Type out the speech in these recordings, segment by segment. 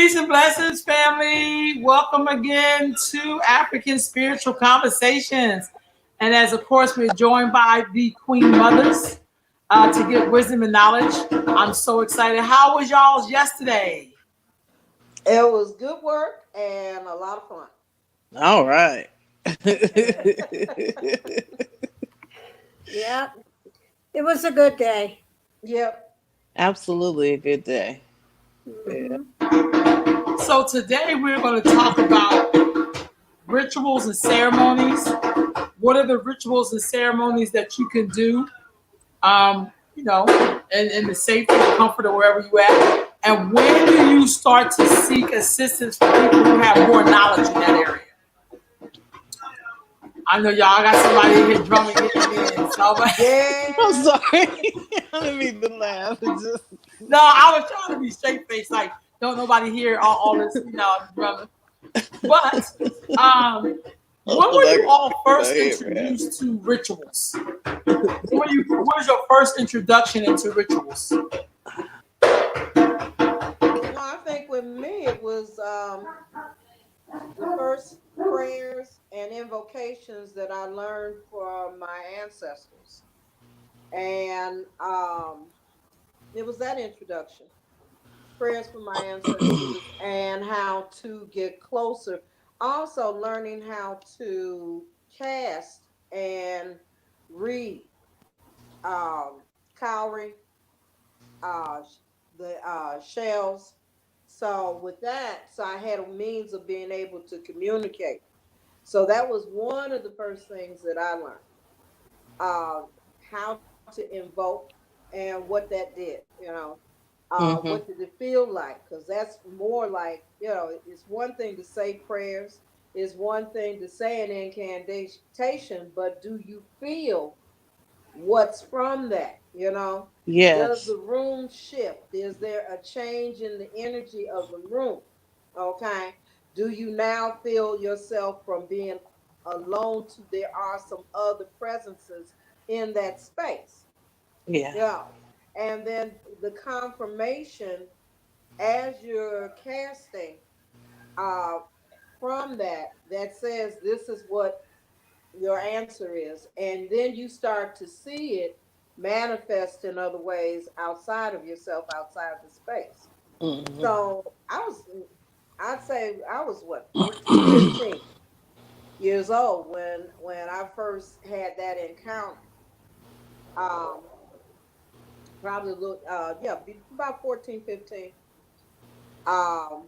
Peace and blessings, family. Welcome again to African Spiritual Conversations. And as of course, we're joined by the Queen Mothers to get wisdom and knowledge. I'm so excited. How was y'all's yesterday? It was good work and a lot of fun. All right. Yep. It was a good day. Yep. Absolutely a good day. Mm-hmm. So today we're going to talk about rituals and ceremonies. What are the rituals and ceremonies that you can do, in the safety and comfort of wherever you at? And when do you start to seek assistance from people who have more knowledge in that area? I know y'all got somebody in here drumming getting in. So, Yeah. I'm sorry. I didn't mean to laugh. No, I was trying to be straight faced, like don't nobody hear all this, drumming. But when were you all first introduced to rituals? What was your first introduction into rituals? I think with me it was the first prayers and invocations that I learned from my ancestors. And it was that introduction. Prayers from my ancestors and how to get closer. Also learning how to cast and read cowrie, uh, the shells. So with that, I had a means of being able to communicate. So that was one of the first things that I learned, how to invoke and what that did. What did it feel like? Because that's more like, it's one thing to say prayers, it's one thing to say an incantation, but do you feel what's from that? Does Yes. the room shift? Is there a change in the energy of the room? Okay. Do you now feel yourself from being alone to there are some other presences in that space? Yeah. Yeah. And then the confirmation as you're casting uh, from that says this is what your answer is. And then you start to see it manifest in other ways outside of yourself, outside the space. Mm-hmm. So I'd say I was what, 14, 15 years old when I first had that encounter. Um, Probably look, about 14, 15. Um,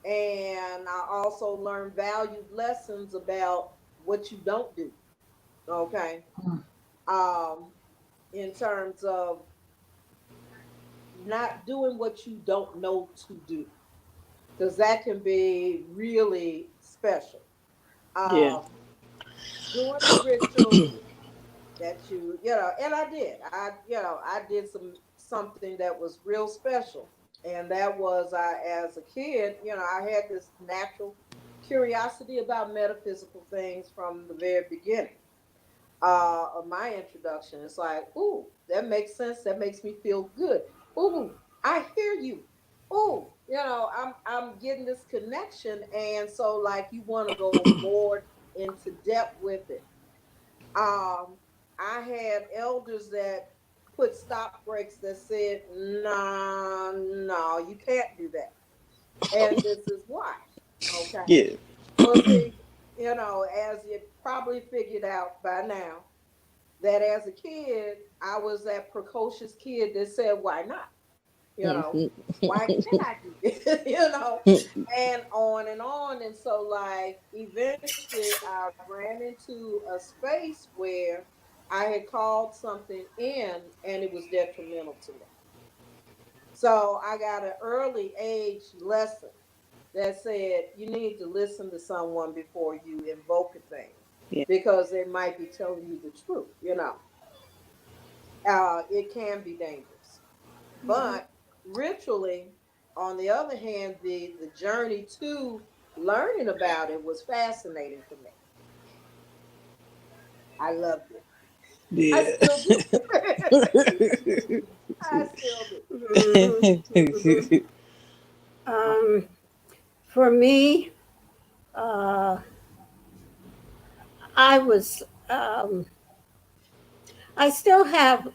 and I also learned valued lessons about what you don't do. Okay. Um, in terms of not doing what you don't know to do, because that can be really special. Yeah. Doing the rituals that and I did something that was real special. And that was, as a kid, I had this natural curiosity about metaphysical things from the very beginning of my introduction. It's like, ooh, that makes sense. That makes me feel good. Ooh, I hear you. Ooh, I'm getting this connection, and so like you want to go more into depth with it. Um, I had elders that put stop breaks that said, "No, no, you can't do that," and this is why. Okay. Yeah. Well, see, as you probably figured out by now, that as a kid, I was that precocious kid that said, "Why not?" You know, why can't I do this? And on and on. And so, like, eventually, I ran into a space where I had called something in, and it was detrimental to me. So I got an early age lesson that said you need to listen to someone before you invoke a thing Yeah. because they might be telling you the truth. It can be dangerous. But ritually, on the other hand, the journey to learning about it was fascinating for me. I loved it. I Yeah. still do. I still do. Um, For me, I was. I still have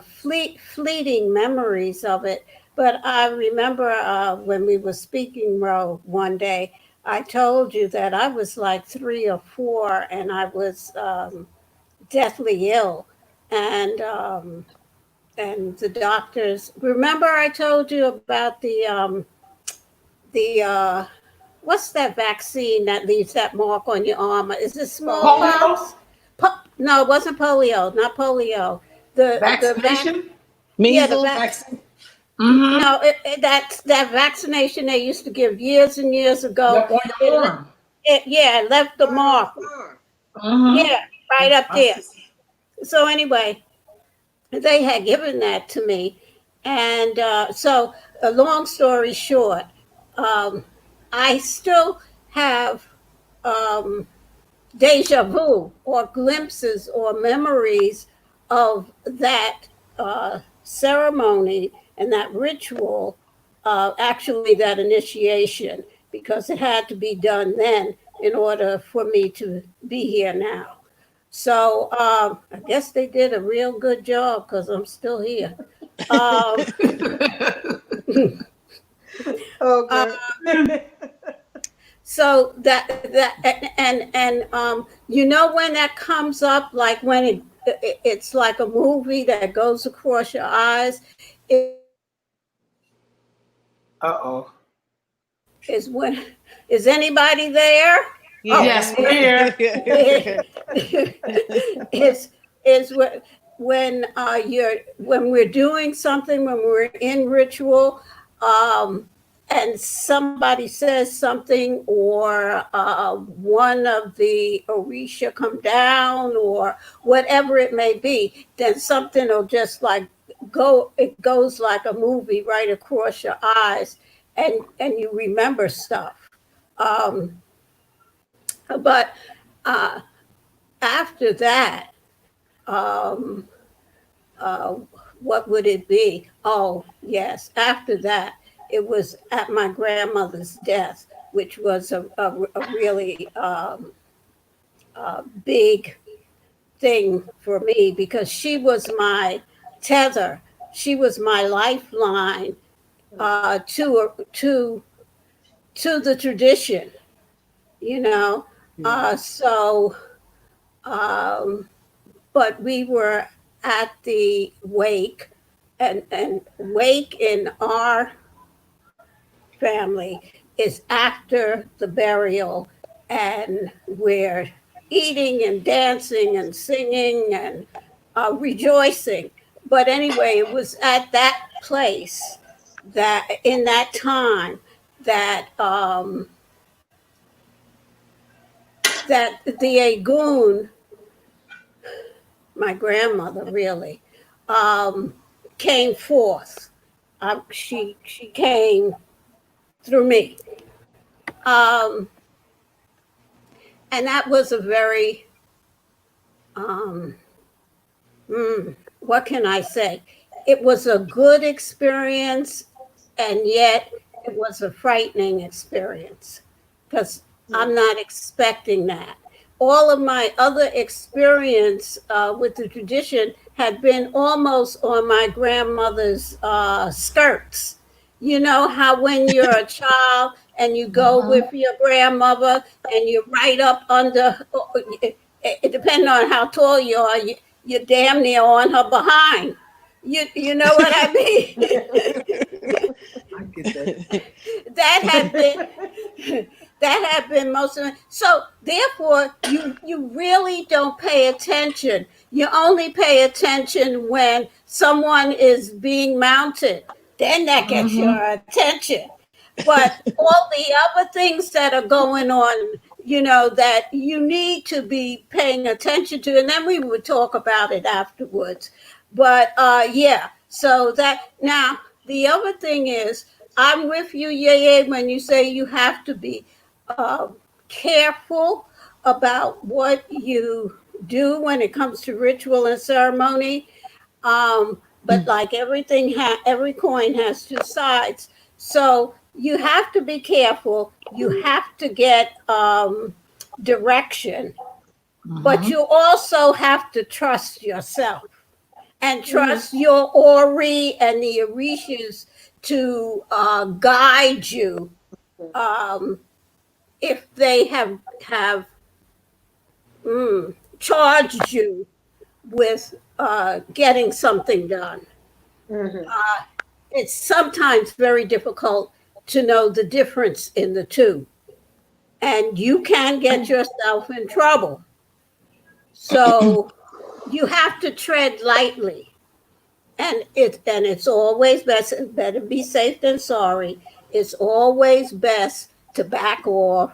fleeting memories of it, but I remember when we were speaking, Ro, one day, I told you that I was like 3 or 4 and I was deathly ill. And the doctors, remember I told you about the what's that vaccine that leaves that mark on your arm? Is it Polio smallpox? No, it wasn't polio, not polio. vaccination. Yeah, the Measles. Vaccine. Mm-hmm. no, that vaccination they used to give years and years ago. Yep, on It, your arm. yeah, it left the Right on mark. the farm. Mm-hmm. Yeah, right up I there. see. So anyway, they had given that to me, and so a long story short, um, I still have um, deja vu or glimpses or memories of that ceremony and that ritual, actually, that initiation, because it had to be done then in order for me to be here now. So I guess they did a real good job because I'm still here. Um, uh, Okay. so and you know when that comes up, like when it's like a movie that goes across your eyes, Uh-oh. is when is anybody there? Oh, Yes, we're here. is is when we're doing something, when we're in ritual, um, and somebody says something, or one of the orisha come down, or whatever it may be, then something will just like go. It goes like a movie right across your eyes, and you remember stuff. Um, but uh, after that, um, uh, what would it be? Oh, yes. After that, it was at my grandmother's death, which was a really big thing for me because she was my tether. She was my lifeline to the tradition, you know. So um, but we were at the wake, and wake in our family is after the burial, and we're eating and dancing and singing and rejoicing. But anyway, it was at that place, that in that time, that that the Agun, my grandmother really, um, came forth. She came through me, um, and that was a very um, what can I say? It was a good experience, and yet it was a frightening experience because I'm not expecting that. All of my other experience with the tradition had been almost on my grandmother's skirts. You know how when you're a child and you go Mm-hmm. with your grandmother and you're right up under, it depending on how tall you are, you're damn near on her behind. You know what I mean? I get that. that had been that had been most of it. So therefore, you really don't pay attention. You only pay attention when someone is being mounted. Then that gets Mm-hmm. your attention. But all the other things that are going on, that you need to be paying attention to, and then we would talk about it afterwards. But yeah, so that now the other thing is, I'm with you, Yeye, when you say you have to be careful about what you do when it comes to ritual and ceremony. But like everything, every coin has two sides. So you have to be careful. You have to get direction, but Mhm. you also have to trust yourself and Mhm. trust your Ori and the Orishas to guide you um, if they have charged you with getting something done. Mhm. Uh, it's sometimes very difficult to know the difference in the two, and you can get yourself in trouble. So you have to tread lightly, and it's always best. Better be safe than sorry. It's always best to back off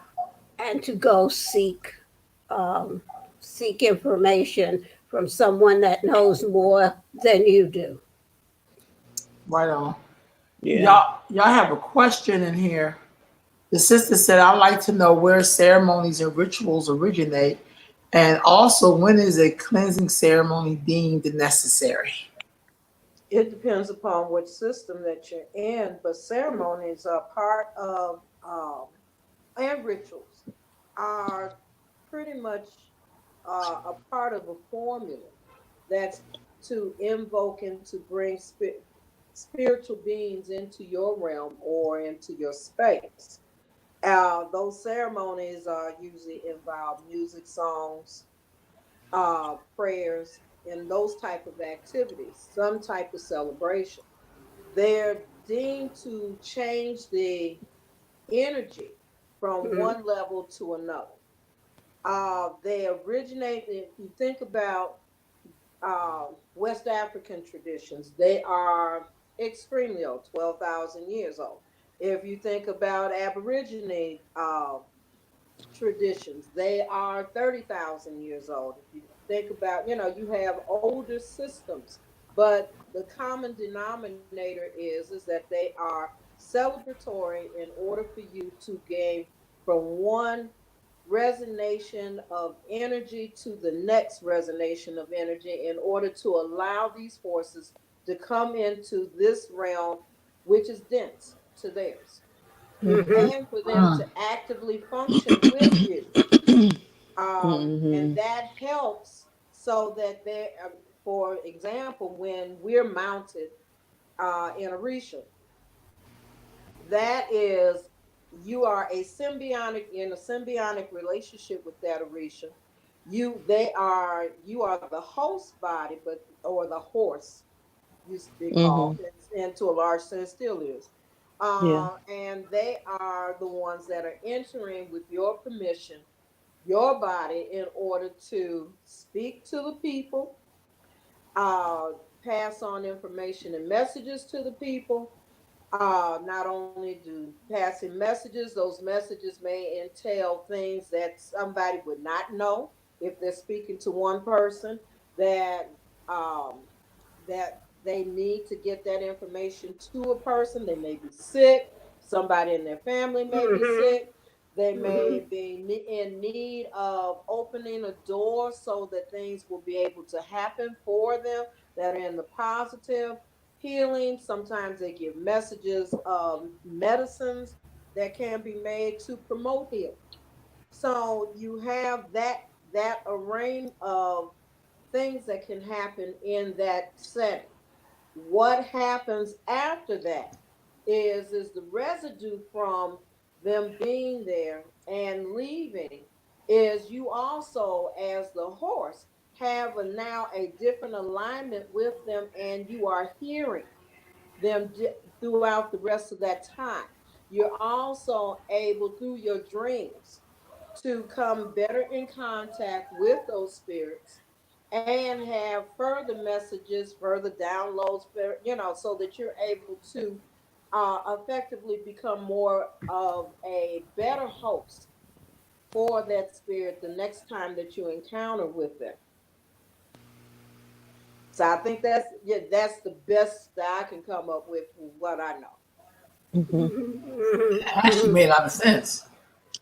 and to go um, seek information from someone that knows more than you do. Right on. Yeah. Y'all have a question in here. The sister said, "I'd like to know where ceremonies and rituals originate, and also when is a cleansing ceremony deemed necessary?" It depends upon which system that you're in, but ceremonies are part of and rituals are pretty much a part of a formula that's to invoke and to bring spiritual beings into your realm or into your space. Those ceremonies usually involve music, songs, prayers, and those type of activities, some type of celebration. They're deemed to change the energy from Mhm. one level to another. They originate, if you think about West African traditions, they are extremely old, 12,000 years old. If you think about Aborigine traditions, they are 30,000 years old. If you think about, you have older systems, but the common denominator is that they are celebratory in order for you to gain from one resonation of energy to the next resonation of energy in order to allow these forces to come into this realm, which is dense to theirs, Mhm. and for them to Mm. actively function with you. And Mm-hmm. that helps so that they, for example, when we're mounted in a Orisha, that is, you are in a symbiotic relationship with that Orisha. You are the host body, but or the horse used to be called, Mm-hmm. and to a large extent still is. Yeah. And they are the ones that are entering with your permission your body in order to speak to the people, uh, pass on information and messages to the people. Not only do passing messages, those messages may entail things that somebody would not know if they're speaking to one person that um, that they need to get that information to a person. They may be sick. Somebody in their family may be Mhm. sick. They Mhm. may be in need of opening a door so that things will be able to happen for them that are in the positive healing. Sometimes they give messages of medicines that can be made to promote healing. So you have that array of things that can happen in that setting. What happens after that is the residue from them being there and leaving is you also, as the horse, have now a different alignment with them, and you are hearing them throughout the rest of that time. You're also able through your dreams to come better in contact with those spirits and have further messages, further downloads, so that you're able to effectively become more of a better host for that spirit the next time that you encounter with them. So I think that's the best that I can come up with for what I know. Mm-hmm. Mhm. Actually, Mhm. made a lot of sense.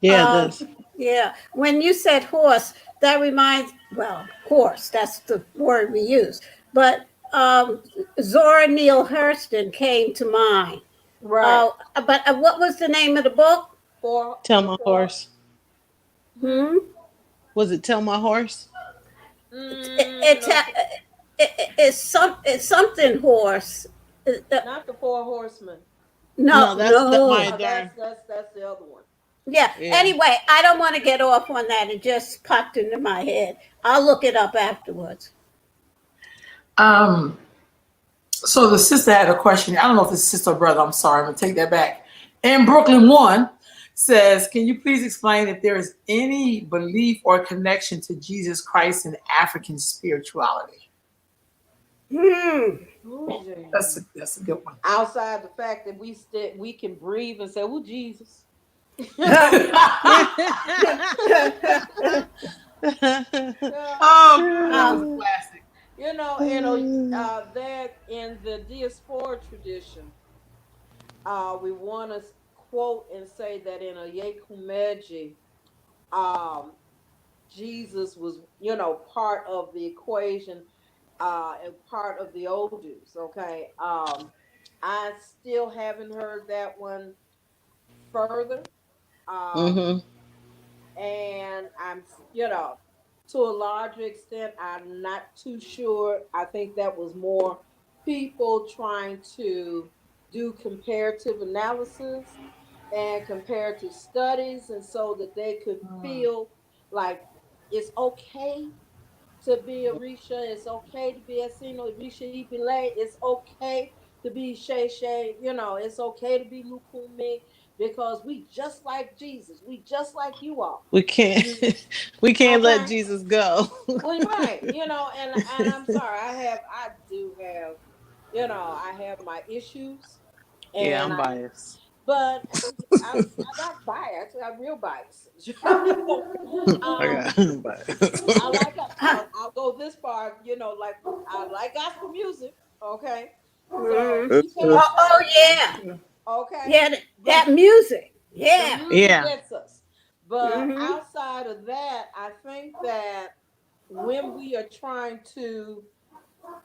Yeah, Um, this. yeah, when you said horse, that reminds, well, horse, that's the word we use. But Zora Neale Hurston came to mind. Right. But what was the name of the book? Tell my horse. Hmm. Was it Tell My Horse? It's No, it's something horse. not the Four Horsemen. No, No, that's no. my No, darn. that's the other one. Yeah. Yeah. Anyway, I don't want to get off on that. It just popped into my head. I'll look it up afterwards. So the sister had a question. I don't know if it's sister or brother. I'm sorry. I'm gonna take that back. And Brooklyn One says, "Can you please explain if there is any belief or connection to Jesus Christ in African spirituality?" Hmm. Ooh, Jesus. That's a good one. Outside the fact that we can breathe and say, "Oh, Jesus." Oh, that was a classic. That in the diaspora tradition, we want to quote and say that in a Yekumeji, um, Jesus was, part of the equation, and part of the Odus. Okay. I still haven't heard that one further. Um, Mm-hmm. and to a larger extent, I'm not too sure. I think that was more people trying to do comparative analysis and comparative studies, and so that they could feel like it's okay to be a Risha, it's okay to be a Sino Risha Ibile, it's okay to be Shay Shay, it's okay to be Lukumi, because we just like Jesus, we just like you all. We can't we can't let Okay. Jesus go. Well, right, and I'm sorry, I do have, I have my issues, Yeah, and I'm biased. but I got bias, I got real biases. I um, got I'm biased. I like I'll go this far, like I like gospel music, okay? So Hmm. we can't Oh say, yeah. okay, Yeah. but That music. the Yeah. music Yeah. gets us. But Hmm. outside of that, I think that when we are trying to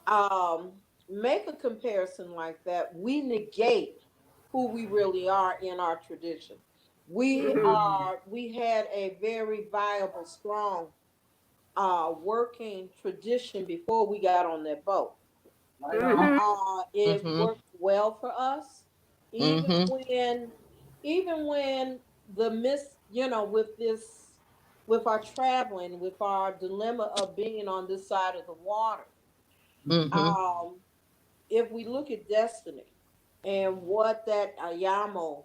um make a comparison like that, we negate who we really are in our tradition. We had a very viable, strong working tradition before we got on that boat. Hmm. It Mhm. worked well for us, even Mhm. when, the with with our traveling, with our dilemma of being on this side of the water. Mhm. Um, if we look at destiny and what that ayamo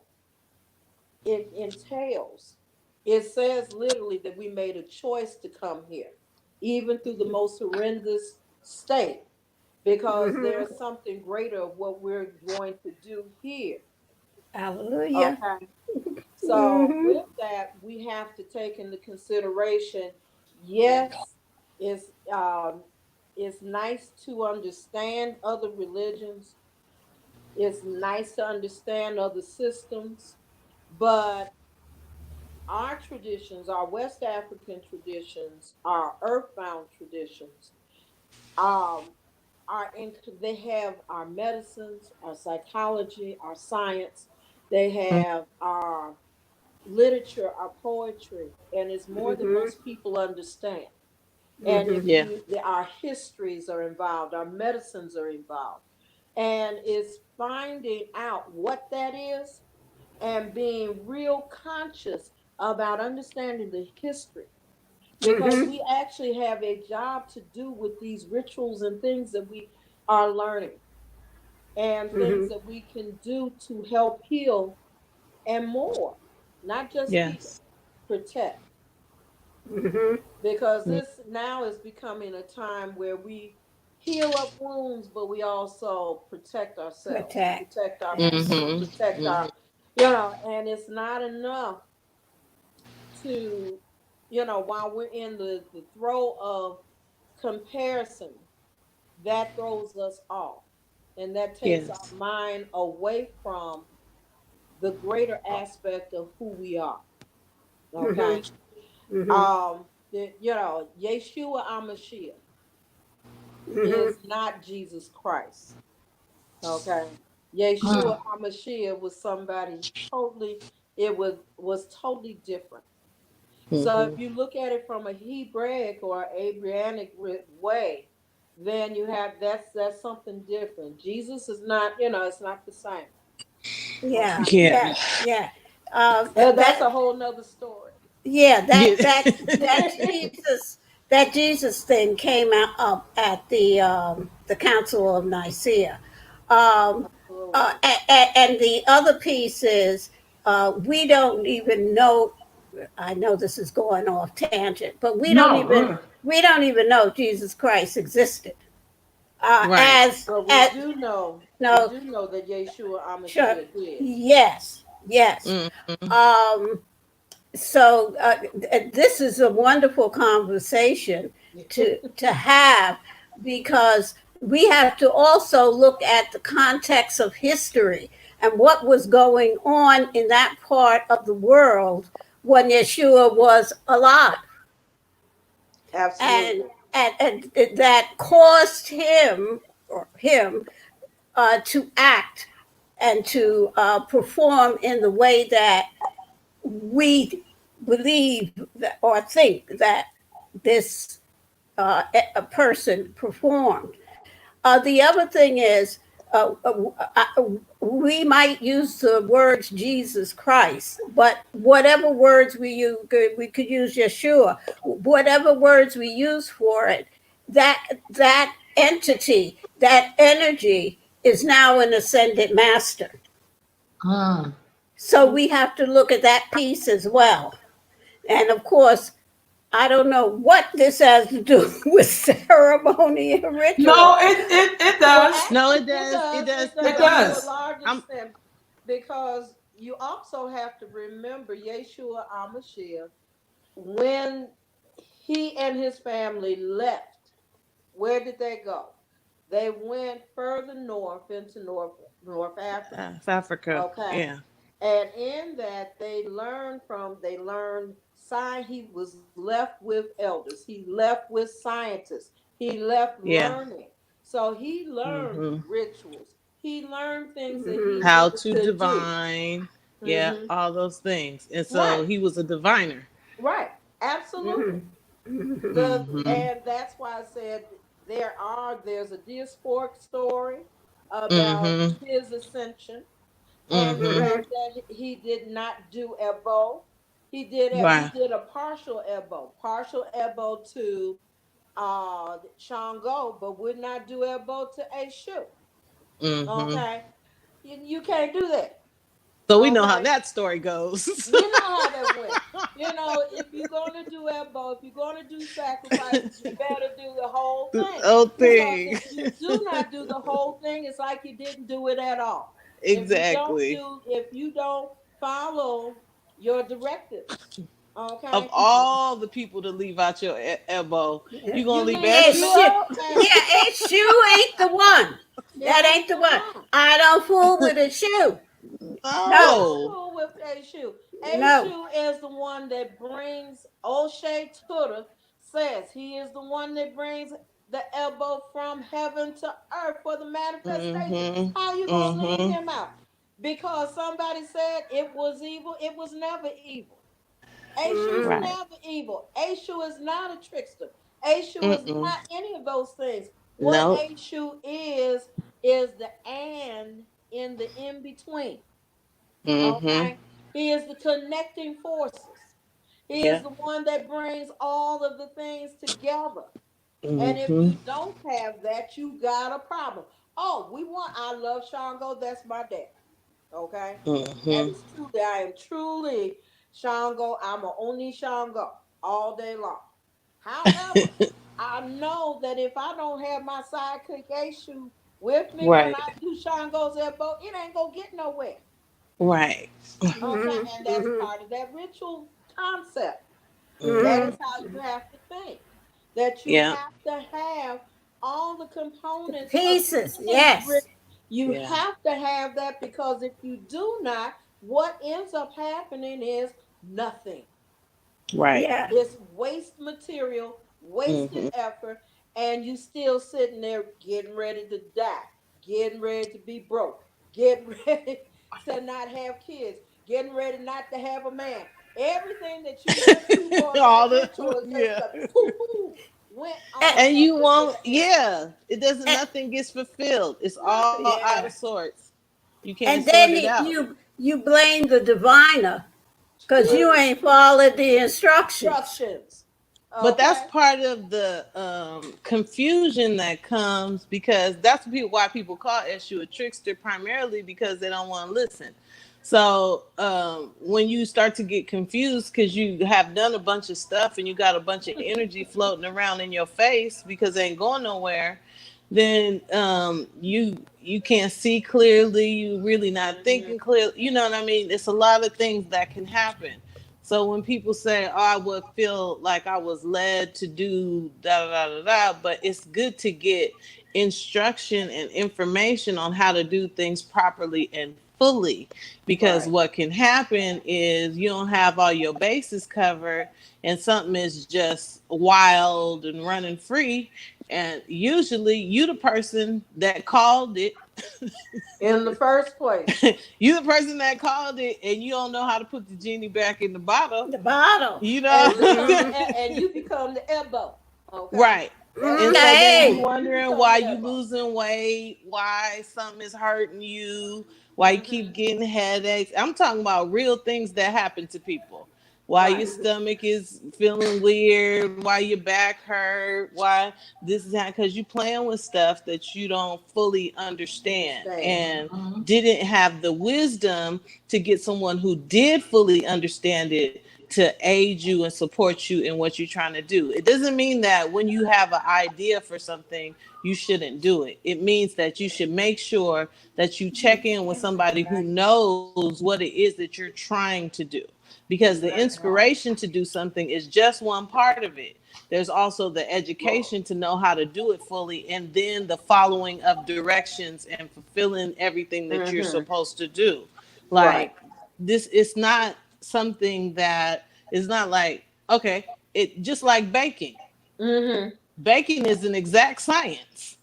it entails, it says literally that we made a choice to come here, even through the most horrendous state, because Hmm. there's something greater of what we're going to do here. Hallelujah. Okay. So Hmm. with that, we have to take into consideration, yes, it's it's nice to understand other religions. It's nice to understand other systems, but our traditions, our West African traditions, our earthbound traditions, um, they have our medicines, our psychology, our science. They have our literature, our poetry, and it's more than Hmm. most people understand. And Hmm. if Yeah. our histories are involved, our medicines are involved, and it's finding out what that is and being real conscious about understanding the history, because Hmm. we actually have a job to do with these rituals and things that we are learning, and things Hmm. that we can do to help heal, and more, not just heal, Yes. protect. Hmm. Because Mm. this now is becoming a time where we heal up wounds, but we also protect ourselves, Protect. protect our Yes. people, Mhm. protect Mhm. our, and it's not enough to, while we're in the throw of comparison, that throws us off. And that takes our Yes. mind away from the greater aspect of who we are. Hmm. Okay. Hmm. Yeshua Amashiach Hmm. is not Jesus Christ. Okay. Yeshua HaMashiach was somebody totally, it was totally different. So if Mm-hmm. you look at it from a Hebraic or Abrahamic way, then you have that's something different. Jesus is not, it's not the same. Yeah, Okay, Yeah. yeah, yeah. that's a whole nother story. Yeah, Yeah. that Jesus thing came out up at the Council of Nicaea. Um, Absolutely. and the other piece is we don't even know. I know this is going off tangent, but No, good. we don't even know Jesus Christ existed. Right. But we As do know, no, that Yeshua sure, Amashiach did. yes, yes. Mm-hmm. Um, so this is a wonderful conversation to have because we have to also look at the context of history and what was going on in that part of the world when Yeshua was alive, and Absolutely. that caused him to act and to perform in the way that we believe that, or think that this a person performed. The other thing is, we might use the words Jesus Christ, but whatever words we could use Yeshua. Whatever words we use for it, that entity, that energy, is now an ascended master. Mm. So we have to look at that piece as well. And of course, I don't know what this has to do with ceremony and No, ritual. it Well, does. No, actually, it it does. It does. does. It It does to a does. large I'm. extent because you also have to remember Yeshua Amashiach when he and his family left. Where did they go? They went further north into North Africa. South Africa. Okay. Yeah. And in that they learned science. He was left with elders. He left with scientists. He left Yeah. learning. So he learned Mm-hmm. rituals. He learned things that he Mhm. How needed to to do. divine. Yeah, Hmm. all those things. And so Right, he was a diviner. right, absolutely. Mhm. Mhm. Mm-hmm. And that's why I said there's a diasporic story about Mm-hmm. his ascension and the Mm-hmm. fact Mhm. that he did not do Ebo. He Right. did a partial Ebo to Shango, but would not do Ebo to Eshu. Mm-hmm. Okay, you can't do that. So we know how Okay, that story goes. we know how that went. If you're gonna do Ebo, if you're gonna do sacrifices, you better do the whole The thing. whole Because thing. if you do not do the whole thing, it's like you didn't do it at all. Exactly. If you don't follow your directives, Of okay, all the people to leave out your elbow, you gonna you leave leave Hey, Eshu Eshu out? out. shoot. Yeah, a shoe ain't the one. It That ain't ain't the one. the one. I don't fool with a shoe. You No, don't No. fool with Eshu. no. Eshu is the one that brings O'Shea Tudor says he is the one that brings the elbow from heaven to earth for the manifestation. Mm-hmm. How you gonna leave Mm-hmm. him out? Because somebody said it was evil. It was never evil. Eshu is Mhm. Right. never evil. Eshu is not a trickster. Eshu is Mm-mm. not any of those things. What Nope. Eshu is the and in the in between. Mm-hmm. Okay. He is the connecting forces. He is Yeah. the one that brings all of the things together. And if Mm-hmm. you don't have that, you got a problem. Oh, I love Shango. That's my dad. Okay. That Mm-hmm. is truly, I am truly Shango. I'm a Oni Shango all day long. However, I know that if I don't have my sidekick Eshu with me when Right. I do Shango's elbow, it ain't gonna get nowhere. Right. Okay, Mhm. and that's Mhm. part of that ritual concept. That is Mhm. Mm-hmm. how you have to think. That you Yeah. have to have all the The components of pieces, any yes. ritual. You Yeah. have to have that because if you do not, what ends up happening is nothing. Right. Yeah. It's waste material, wasted Mm-hmm. effort, and you still sitting there getting ready to die, getting ready to be broke. getting ready to not have kids, getting ready not to have a man. Everything that you went through for All that the ritual is just yeah. a poo went And, on And at you the won't, tail end. yeah. It doesn't, and, nothing gets fulfilled. It's all Nothing. out of yeah. sorts. You can't And sort then it out. you blame the diviner because you Mm, ain't followed the instructions. instructions. But that's Okay. part of the confusion that comes because that's why people call Eshu a trickster, primarily because they don't want to listen. So when you start to get confused because you have done a bunch of stuff and you got a bunch of energy floating around in your face because it ain't going nowhere, then you can't see clearly. You really not Mhm. thinking clearly. You know what I mean? It's a lot of things that can happen. So when people say, "Oh, I would feel like I was led to do da da da da," but it's good to get instruction and information on how to do things properly and fully, because Right. what can happen is you don't have all your bases covered and something is just wild and running free, and usually you the person that called it. In the first place. You the person that called it and you don't know how to put the genie back in the bottle, The bottle. you And know. become Mm-hmm. and you become the elbow. Okay. Right. That's And what so you then you do. Hey, You wondering become why the you elbow. losing weight, why something is hurting you, why you Hmm. keep getting headaches. I'm talking about real things that happen to people. Why your Right. stomach is feeling weird, why your back hurt, why this is because you playing with stuff that you don't fully understand Understand. and didn't have the wisdom to get someone who did fully understand it to aid you and support you in what you're trying to do. It doesn't mean that when you have an idea for something, you shouldn't do it. It means that you should make sure that you check in with somebody who knows what it is that you're trying to do. Because the inspiration to do something is just one part of it. There's also the education to know how to do it fully, and then the following of directions and fulfilling everything that you're Hmm. supposed to do. Right. Like, this is not something that is not like, okay, it just like baking. Hmm. Baking is an exact science.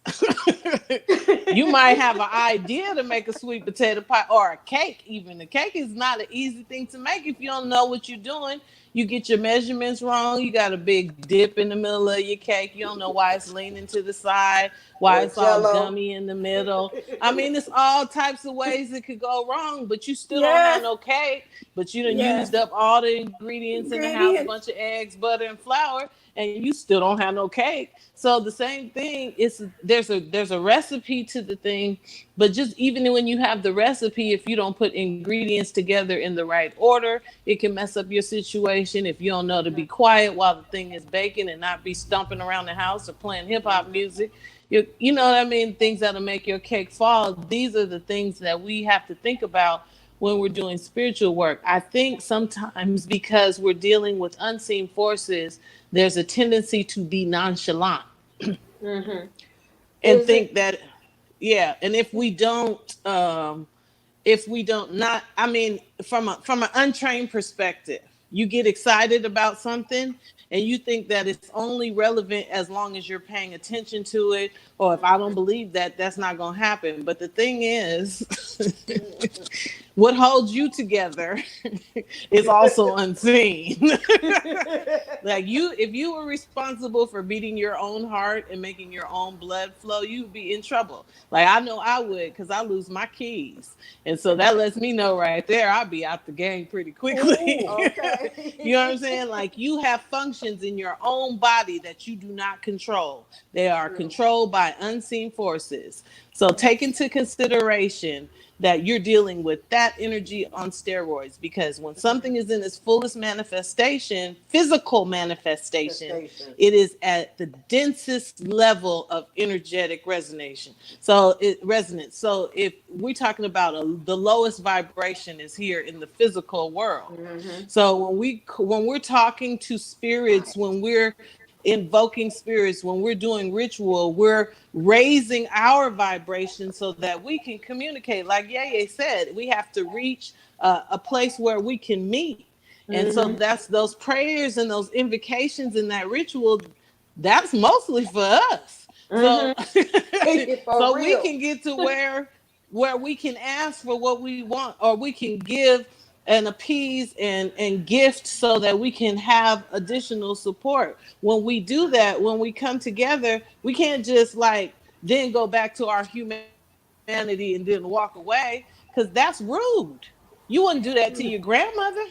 You might have an idea to make a sweet potato pie or a cake. Even the cake is not an easy thing to make if you don't know what you're doing. You get your measurements wrong. You got a big dip in the middle of your cake. You don't know why it's leaning to the side, why Or it's all jello. gummy in the middle. I mean, it's all types of ways it could go wrong, but you still don't have yes, no cake. But you done used yes. up all the ingredients in the house, a bunch Ingredients. of eggs, butter, and flour, and you still don't have no cake. So the same thing is there's a recipe to the thing, but just even when you have the recipe, if you don't put ingredients together in the right order, it can mess up your situation. If you don't know to be quiet while the thing is baking and not be stomping around the house or playing hip hop Hmm. music, you know what I mean? Things that'll make your cake fall. These are the things that we have to think about when we're doing spiritual work. I think sometimes because we're dealing with unseen forces, there's a tendency to be nonchalant Hmm. and Is think it? that, yeah, and if we don't not I mean, from an untrained perspective, you get excited about something and you think that it's only relevant as long as you're paying attention to it, or if I don't believe that, that's not going to happen. But the thing is, what holds you together is also unseen. Like, you, if you were responsible for beating your own heart and making your own blood flow, you'd be in trouble. Like, I know I would, because I lose my keys, and so that lets me know right there I'll be out the game pretty quickly. Oh, You know what Okay. I'm saying? Like, you have functions in your own body that you do not control. They are True. controlled by unseen forces. So take into consideration that you're dealing with that energy on steroids, because when something is in its fullest manifestation, physical manifestation, Gestation. it is at the densest level of energetic resonation. So it resonance. So if we're talking about the lowest vibration is here in the physical world. Hmm. So when we're talking to spirits, when we're invoking spirits, when we're doing ritual, we're raising our vibration so that we can communicate. Like Yeye said, we have to reach a place where we can meet. And so Hmm. that's those prayers and those invocations in that ritual. That's mostly for us. Hmm. So For so we real. can get to where where we can ask for what we want, or we can give and appease and gift so that we can have additional support. When we do that, when we come together, we can't just like then go back to our humanity and then walk away, because that's rude. You wouldn't do that to your grandmother.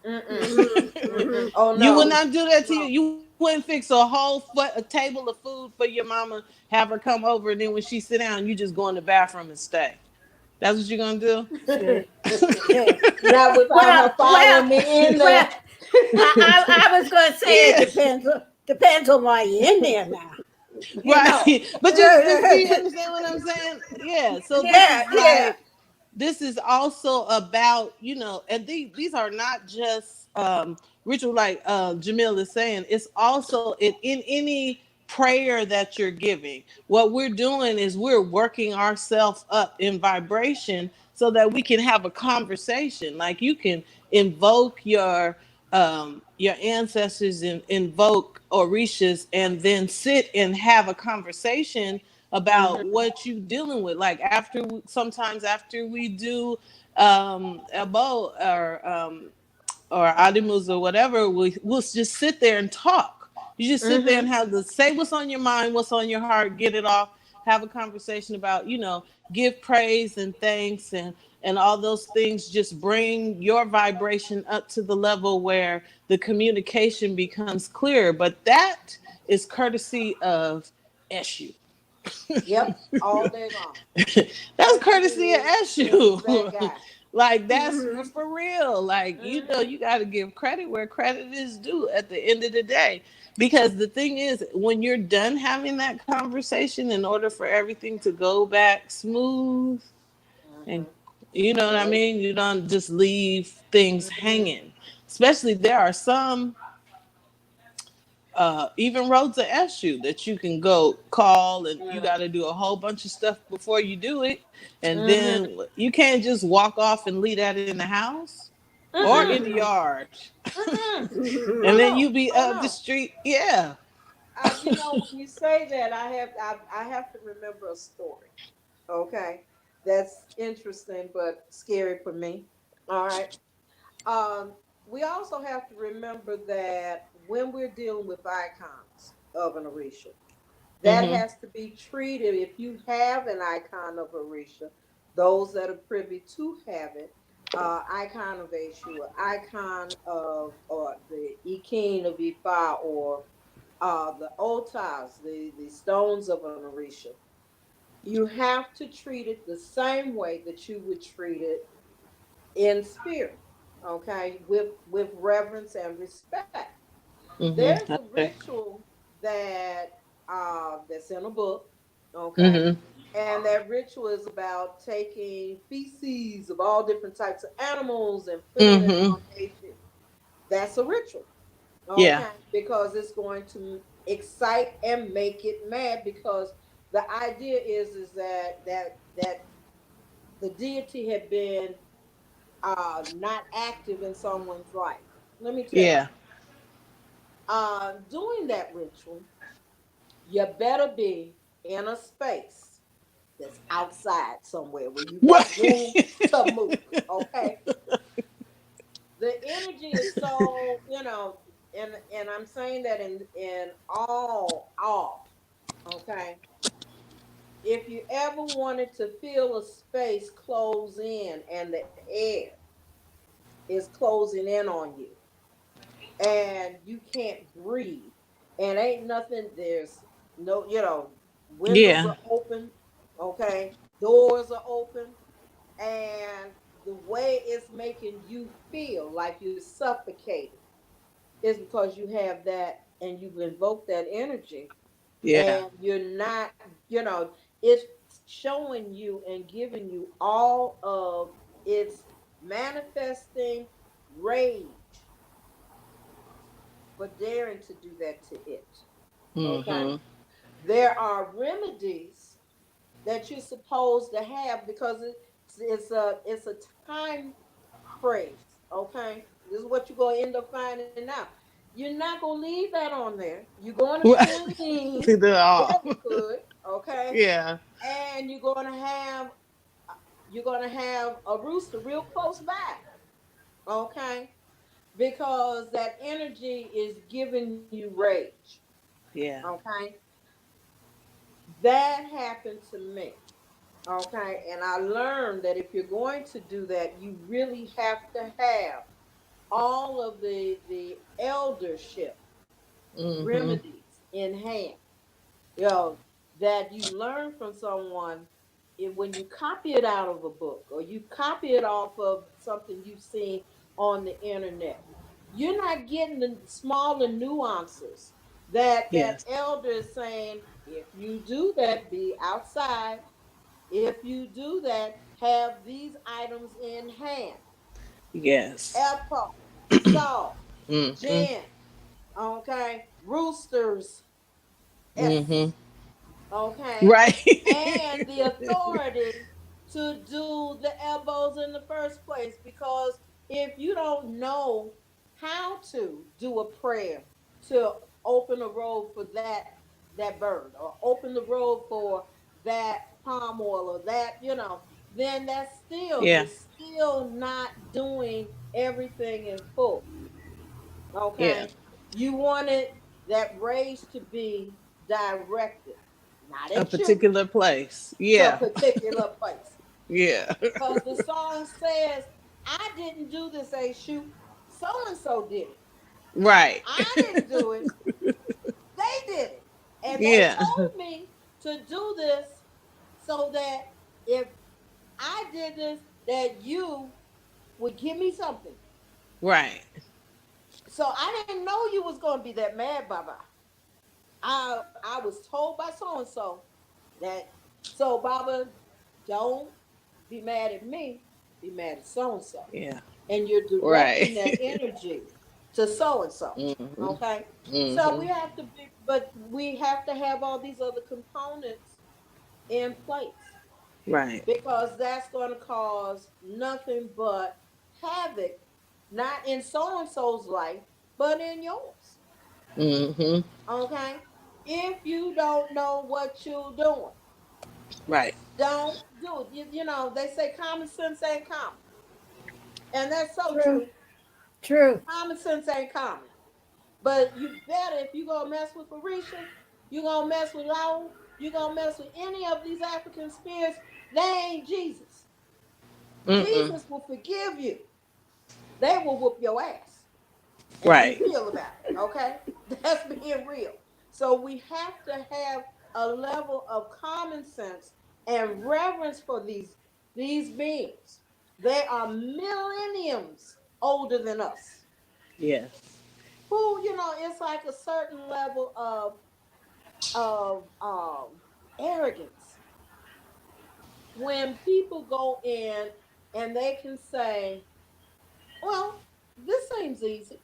Mm-mm. Mm-hmm. Mm-mm. Mm-hmm. Oh You would no. not do that to you. No. You wouldn't fix a whole a table of food for your mama, have her come over, and then when she sit down, you just go in the bathroom and stay. That's what you're gonna do. See. Not without Well, her following me in well, there. I was going to say it Yeah, depends on why you're in there now. You right. know. But just do you understand what I'm saying? Yeah. So this Yeah, is yeah. like, this is also about, and these are not just ritual, like Jamil is saying. It's also in any prayer that you're giving. What we're doing is we're working ourselves up in vibration so that we can have a conversation. Like, you can invoke your ancestors and invoke orishas, and then sit and have a conversation about Mm-hmm. what you dealing with. Like, sometimes after we do abo or Adimus or whatever, we'll just sit there and talk. You just sit there and Mm-hmm. have to say what's on your mind, what's on your heart, get it off, have a conversation about, give praise and thanks, and all those things. Just bring your vibration up to the level where the communication becomes clearer. But that is courtesy of Eshu. Yep. All day long. That's courtesy of Is that Eshu. guy. Like, that's Mm-hmm. for real. Like, Mm-hmm. you got to give credit where credit is due at the end of the day. Because the thing is, when you're done having that conversation, in order for everything to go back smooth, and Mm-hmm. you know what I mean, you don't just leave things Mm-hmm. hanging. Especially, there are some even roads to issue that you can go call, and you got to do a whole bunch of stuff before you do it, and Mm-hmm. then you can't just walk off and leave that in the house or in the Mm-mm. Mm-hmm. yard, Mm-mm. and Oh then no. you be Oh up the no. street. Yeah. When you say that, I have to remember a story. Okay, that's interesting but scary for me. All right. Um, we also have to remember that when we're dealing with icons of an Orisha, that Mm-hmm. has to be treated. If you have an icon of Orisha, those that are privy to have it, icon of Eshu, icon of, or the Ikin of Ifa, or the otas, the stones of an Orisha, you have to treat it the same way that you would treat it in spirit, okay, with reverence and respect. Mm-hmm. There's a Okay. ritual that that's in a book, okay, Mm-hmm. and that ritual is about taking feces of all different types of animals and putting it Mm-hmm. on Eshu. That's a ritual, Yeah. okay, because it's going to excite and make it mad, because the idea is that the deity had been not active in someone's life. Let me tell you, Yeah. doing that ritual, you better be in a space that's outside somewhere where you got room Right. to move. Okay, the energy is so, and I'm saying that in all. Okay, if you ever wanted to feel a space close in and the air is closing in on you, and you can't breathe, and ain't nothing, there's no, windows Yeah. are open, okay, doors are open, and the way it's making you feel like you're suffocating is because you have that, and you've invoked that energy, Yeah. and you're not, it's showing you and giving you all of its manifesting rage for daring to do that to it. Okay. Mm-hmm. There are remedies that you're supposed to have, because it's a time phrase. Okay. This is what you're gonna end up finding out. You're not gonna leave that on there. You're going to clean See that all. very good. Okay. Yeah. And you're going to have you're going to have a rooster real close by. Okay. Because that energy is giving you rage. Yeah. Okay. That happened to me. Okay. And I learned that if you're going to do that, you really have to have all of the eldership Mm-hmm. remedies in hand. You know, that you learn from someone when you copy it out of a book or you copy it off of something you've seen on the internet. You're not getting the smaller nuances that Yes. elder is saying, if you do that, be outside. If you do that, have these items in hand. Yes. Apple, salt, Mm-hmm. gin, okay, roosters, Mm-hmm. S, okay, Right. and the authority to do the elbows in the first place. Because if you don't know how to do a prayer to open a road for that bird, or open the road for that palm oil, or that, then that's still, Yeah. you're still not doing everything in full. Yeah. Okay. You wanted that race to be directed, not A at you, particular place. to a Yeah. particular place. Yeah. Because the song says, I didn't do this, A shoot. So and so did it. Right. I didn't do it. They did it. And they Yeah. told me to do this so that if I did this, that you would give me something. Right. So I didn't know you was going to be that mad, Baba. I was told by so and so that, so Baba, don't be mad at me, be mad at so and so, Yeah. and you're Right. directing that energy to so and so. Mm-hmm. Okay, so Mm-hmm. we have to be, but we have to have all these other components in place, Right. because that's going to cause nothing but havoc, not in so and so's life, but in yours. Mm-hmm. Okay, if you don't know what you're doing, Right. don't do it. They say common sense ain't common. And that's so True. true. True. Common sense ain't common. But you better, if you going to mess with Orisha, you going to mess with Law, you going to mess with any of these African spirits, they ain't Jesus. Mm-mm. Jesus will forgive you. They will whoop your ass. And be Right. real about it. Okay? That's being real. So we have to have a level of common sense and reverence for these beings. They are millenniums older than us. Yes. Who, it's like a certain level of arrogance when people go in and they can say, well, this seems easy.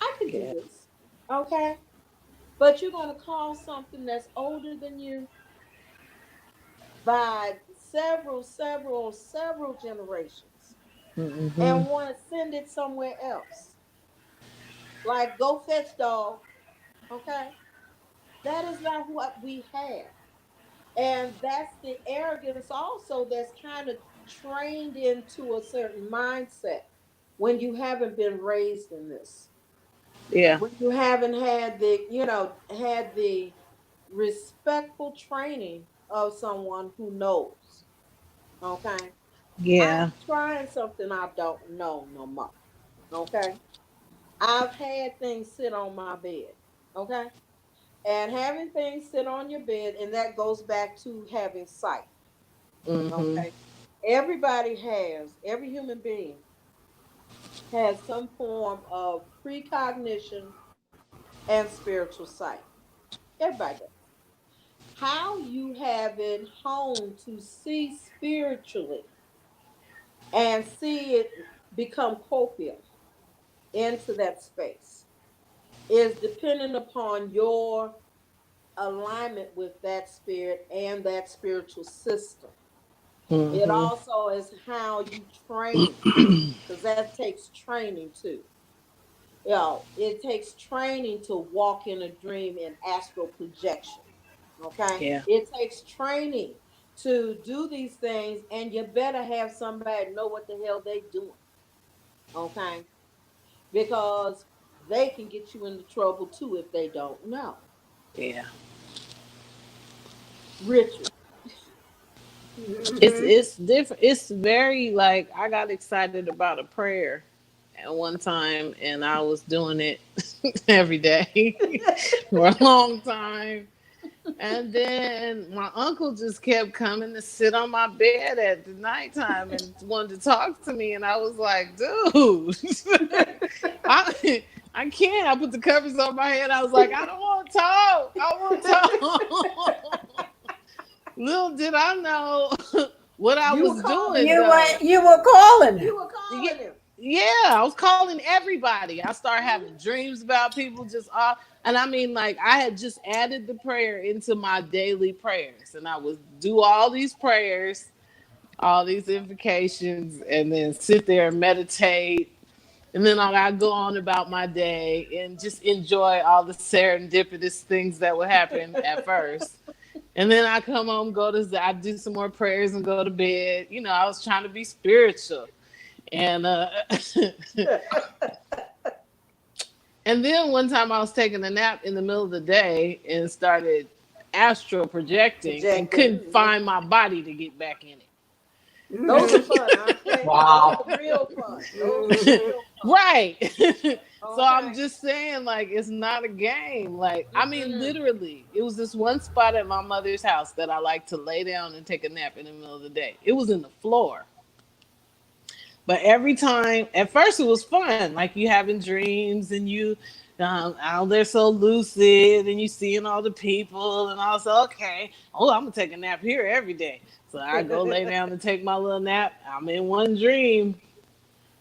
I can do Yeah. this. Okay? But you're going to call something that's older than you by several generations, Mm-hmm. and want to send it somewhere else. Like, go fetch dog. Okay? That is not what we have. And that's the arrogance also that's kind of trained into a certain mindset when you haven't been raised in this. Yeah. When you haven't had the respectful training of someone who knows. Okay. I'm Yeah. trying something I don't know no more. Okay. I've had things sit on my bed. Okay. And having things sit on your bed, and that goes back to having sight. Mm-hmm. Okay. Every human being has some form of precognition and spiritual sight. Everybody does. How you have it honed to see spiritually and see it become copial into that space is dependent upon your alignment with that spirit and that spiritual system. It Mm-hmm. also is how you train, because that takes training too. It takes training to walk in a dream in astral projection. Okay, Yeah. it takes training to do these things, and you better have somebody know what the hell they doing. Okay, because they can get you into trouble too if they don't know. Yeah. Ritual. Mhm. It's different. It's very like I got excited about a prayer at one time, and I was doing it every day for a long time. And then my uncle just kept coming to sit on my bed at the nighttime and wanted to talk to me. And I was like, dude, I, I can't. I put the covers on my head. I was like, I don't want to talk. I want to talk. Little did I know what I You were was calling doing, You him. though. were you were calling You him. were Yeah, calling him. yeah, I was calling everybody. I started having dreams about people just all, and I mean, like I had just added the prayer into my daily prayers, and I would do all these prayers, all these invocations, and then sit there and meditate. And then I'd go on about my day and just enjoy all the serendipitous things that would happen at first. And then I come home, I do some more prayers and go to bed. You know, I was trying to be spiritual. And and then one time I was taking a nap in the middle of the day and started astral projecting and Projecting. couldn't find my body to get back in Those are Mhm. fun. I tell you, those Wow. are real fun. Those are it. real fun. Right. So I'm Okay. just saying, like, it's not a game. Like, I mean, Mm-mm. literally, it was this one spot at my mother's house that I like to lay down and take a nap in the middle of the day. It was in the floor. But every time, at first, it was fun. Like you having dreams and you, oh, they're so lucid and you seeing all the people and I was like, okay, oh, I'm gonna take a nap here every day. So I go lay down and take my little nap. I'm in one dream.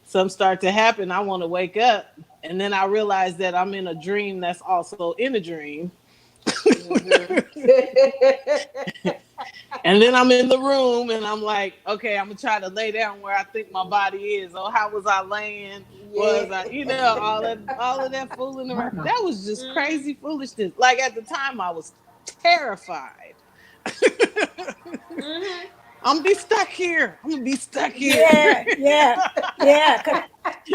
Some start to happen. I want to wake up, and then I realize that I'm in a dream that's also in a dream. Mhm. And then I'm in the room and I'm like, okay, I'm gonna try to lay down where I think my body is. Oh, how was I laying? Yeah. Was I, all of that fooling around. That was just Mhm. crazy foolishness. Like at the time I was terrified. Mhm. I'm gonna be stuck here. I'm gonna be stuck here. Yeah, yeah, yeah.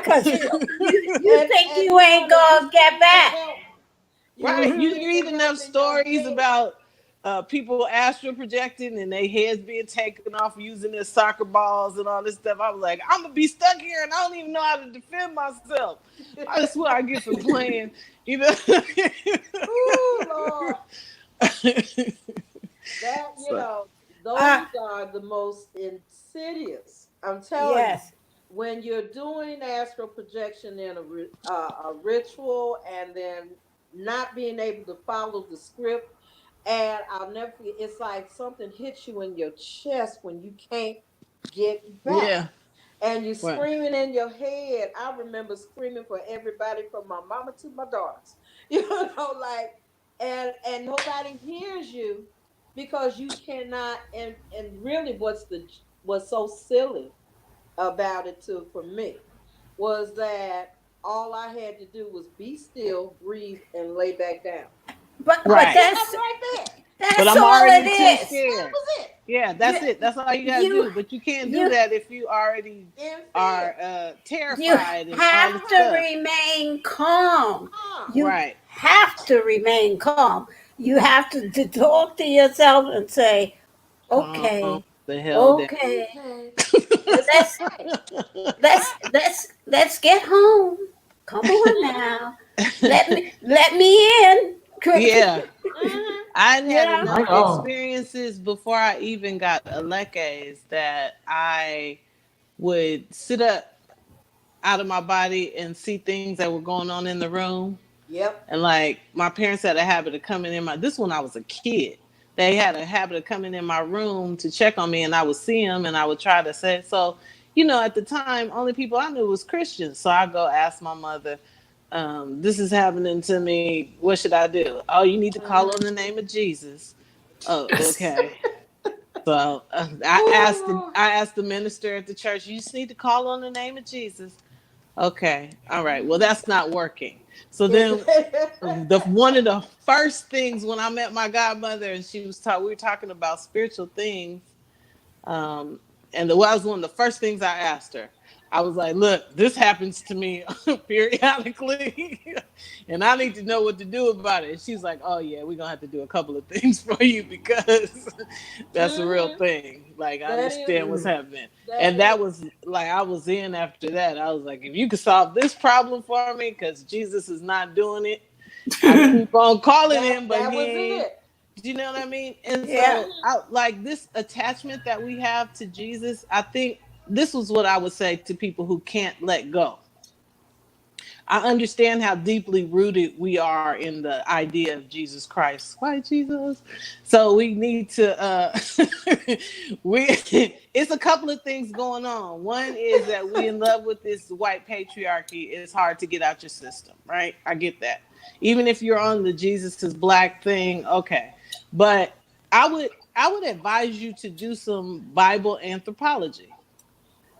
Cause you think And you you ain't want to, you gonna get screaming for back. help. You Right. You screaming read for enough help in your stories head. about people astral projecting and their heads being taken off using their soccer balls and all this stuff. I was like, I'm gonna be stuck here and I don't even know how to defend myself. I swear I get from playing, you know. Ooh, Lord. That, So, Uh, those are the most insidious. I'm telling you, yes. when you're doing astral projection in a ritual and then not being able to follow the script, and I'll never forget, it's like something hits you in your chest when you can't get back. yeah. And you're Right. screaming in your head. I remember screaming for everybody from my mama to my daughters. Like, and nobody hears you because you cannot. And really, what's so silly about it too for me was that all I had to do was be still, breathe, and lay back down. But Right. That was right there. But that's I'm all already it too is. That scared. was it. Yeah, You that's it. That's all you gotta you do. But you can't do you that if you already In fear. are you terrified and all have this to stuff. remain calm. Calm. You Right. have to remain calm. You have to talk to yourself and say, Calm okay, the hell down. okay, Okay. It's let's okay. let's let's get home. Come on now. Let me in. Yeah. Mhm. I'd had Yeah. I enough know. experiences before I even got Alekes that I would sit up out of my body and see things that were going on in the room. Yep. And like my parents had a habit of coming in this when I was a kid. They had a habit of coming in my room to check on me and I would see them and I would try to say, so, at the time, only people I knew was Christians. So I go ask my mother, this is happening to me. What should I do? Oh, you need to call on Mhm. the name of Jesus. Oh, okay. So I Oh asked the Lord. I asked the minister at the church. You just need to call on the name of Jesus. Okay. All right. Well, that's not working. So then the one of the first things when I met my godmother and we were talking about spiritual things. Um, and that was one of the first things I asked her. I was like, look, this happens to me periodically, and I need to know what to do about it. And she's like, oh, yeah, we're going to have to do a couple of things for you because that's a real Mhm. thing. Like, I That is. understand what's happening. That And that is. was like, I was in after that. I was like, if you could solve this problem for me, because Jesus is not doing it, I keep on calling him, but That he was ain't. it. Do you know what I mean? And Yeah. so, like this attachment that we have to Jesus, I think this was what I would say to people who can't let go. I understand how deeply rooted we are in the idea of Jesus Christ. Why Jesus? So we need to we it's a couple of things going on. One is that we in love with this white patriarchy. It's hard to get out your system, right? I get that. Even if you're on the Jesus is black thing, okay. But I would advise you to do some Bible anthropology.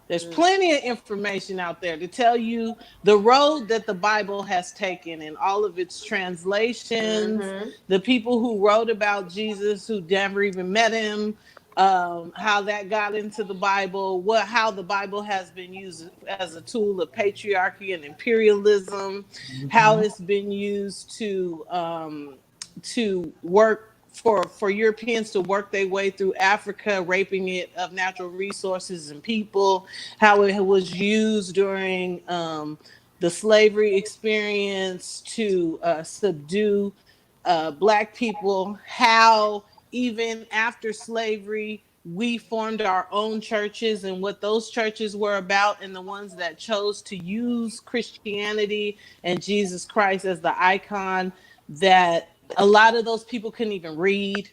There's Mm. plenty of information out there to tell you the road that the Bible has taken and all of its translations, Mhm. the people who wrote about Jesus who never even met him, how that got into the Bible, how the Bible has been used as a tool of patriarchy and imperialism, how it's been used to work for Europeans to work their way through Africa, raping it of natural resources and people, how it was used during the slavery experience to subdue black people, how even after slavery, we formed our own churches and what those churches were about, and the ones that chose to use Christianity and Jesus Christ as the icon, that a lot of those people couldn't even read.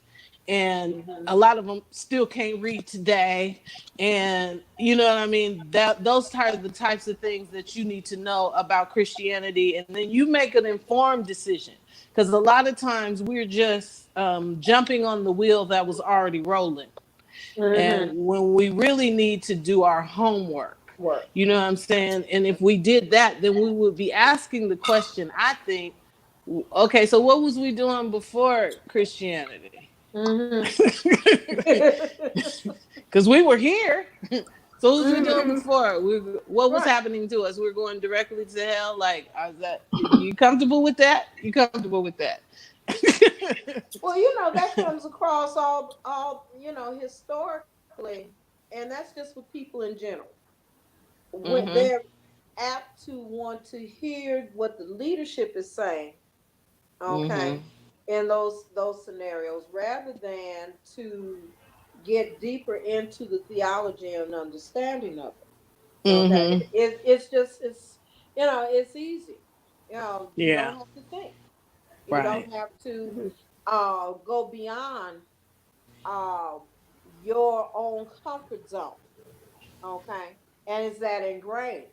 And Mhm. a lot of them still can't read today. And you know what I mean? That those are the types of things that you need to know about Christianity. And then you make an informed decision. Because a lot of times we're just jumping on the wheel that was already rolling. And Mhm. when we really need to do our homework, Work. you know what I'm saying? And if we did that, then we would be asking the question, I think, okay, so what was we doing before Christianity? Mhm. Because we were here. So what was we doing Mhm. before? What was Right. happening to us? We're going directly to hell. Like, is that you comfortable with that? You comfortable with that? Well, that comes across historically, and that's just with people in general. When Mm-hmm. they're apt to want to hear what the leadership is saying, Mm-hmm. okay, in those scenarios, rather than to get deeper into the theology and understanding of it. Okay, Mm-hmm. it's easy. You Yeah. don't have to think. You Right. don't have to go beyond uh, your own comfort zone. Okay, and is that ingrained?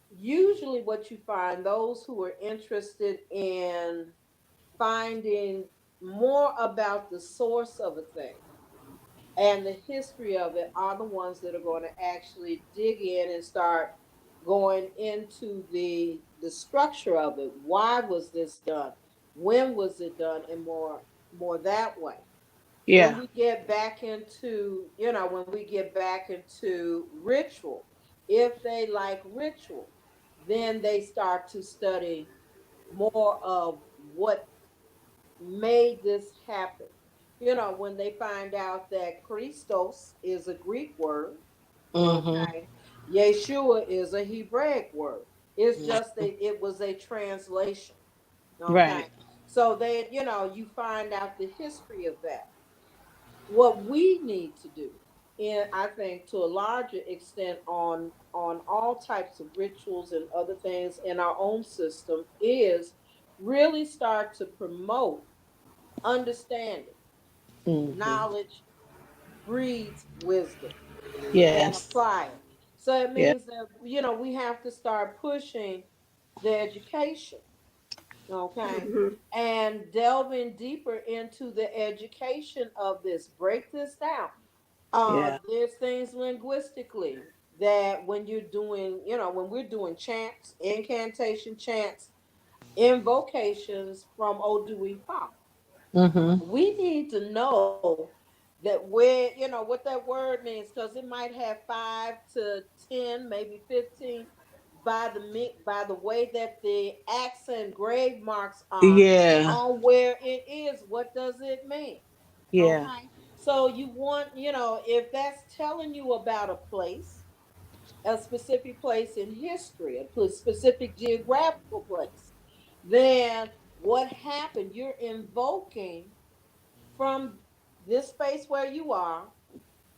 Usually, what you find, those who are interested in finding more about the source of a thing and the history of it, are the ones that are going to actually dig in and start going into the structure of it. Why was this done? When was it done? And more that way. When Yeah. we get back into, when we get back into ritual, if they like ritual, then they start to study more of what made this happen. When they find out that Christos is a Greek word, Mm-hmm. okay, Yeshua is a Hebraic word. It's just it was a translation, okay. Right. So you find out the history of that. What we need to do, and I think to a larger extent on all types of rituals and other things in our own system, is really start to promote understanding. Mm-hmm. Knowledge breeds wisdom, and Yes. apply it. So it Yeah. means that we have to start pushing the education, okay, Mhm. and delving deeper into the education of this. Break this down. Yeah. There's things linguistically. that when you're doing, when we're doing chants, incantation chants, invocations from Oduifa, Mm-hmm. we need to know that where, what that word means, because it might have 5 to 10, maybe 15, by the way that the accent grave marks are Yeah. on where it is. What does it mean? Yeah. Okay. So you want, if that's telling you about a specific place in history, specific geographical place, then what happened? You're invoking from this space where you are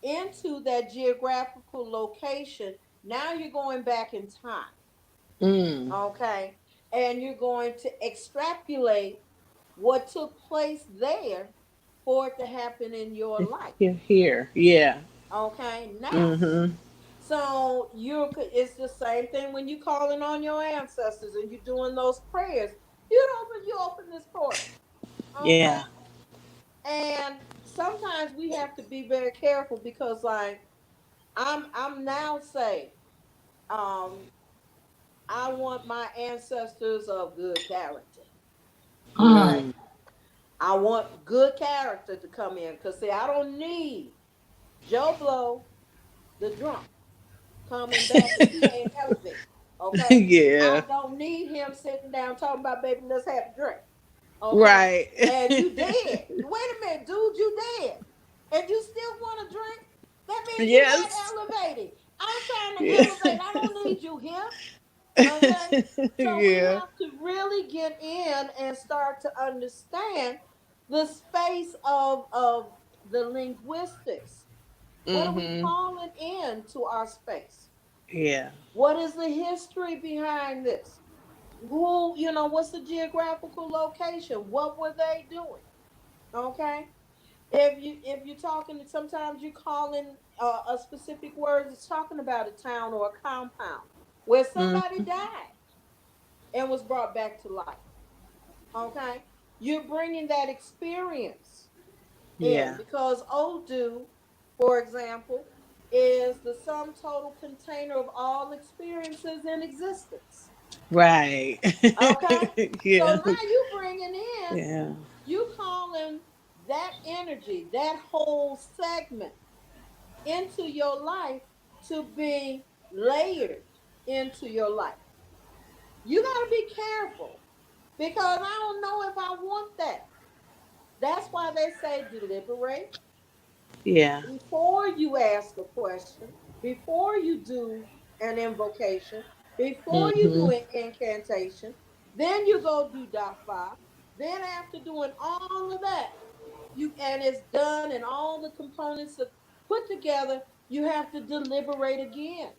into that geographical location. Now you're going back in time, Mm. okay? And you're going to extrapolate what took place there for it to happen in your life, Here. Here. Yeah. okay? Now, Mm-hmm. so it's the same thing when you calling on your ancestors and you're doing those prayers. You open this portal, okay? Yeah. And sometimes we have to be very careful because, like, I'm now saying, um, I want my ancestors of good character. Okay. Mm. I want good character to come in. Because see, I don't need Joe Blow, the drunk, coming back and he ain't elevated. Okay. I Yeah. don't need him sitting down talking about, baby, let's have a drink. Okay. Right. And you dead. Wait a minute, dude, you dead. And you still want to drink? That means you're not Yes. elevating. I'm trying to Yeah. elevate. I don't need you here. Okay. So we Yeah. have to really get in and start to understand the space of the linguistics. What are we Mm-hmm. calling in to our space? Yeah. What is the history behind this? What's the geographical location? What were they doing? Okay. If you're talking, sometimes you're calling a specific word that's talking about a town or a compound where somebody Mm-hmm. died and was brought back to life. Okay, you're bringing that experience in Yeah. because Odu, for example, is the sum total container of all experiences in existence. Right. Okay, so Yeah. now you bringing in, Yeah. you calling that energy, that whole segment into your life to be layered into your life. You got to be careful because I don't know if I want that. That's why they say deliberate Yeah. before you ask a question, before you do an invocation, before you do Mm-hmm. an incantation. Then you go do dafa. Then after doing all of that, and it's done and all the components are put together, you have to deliberate again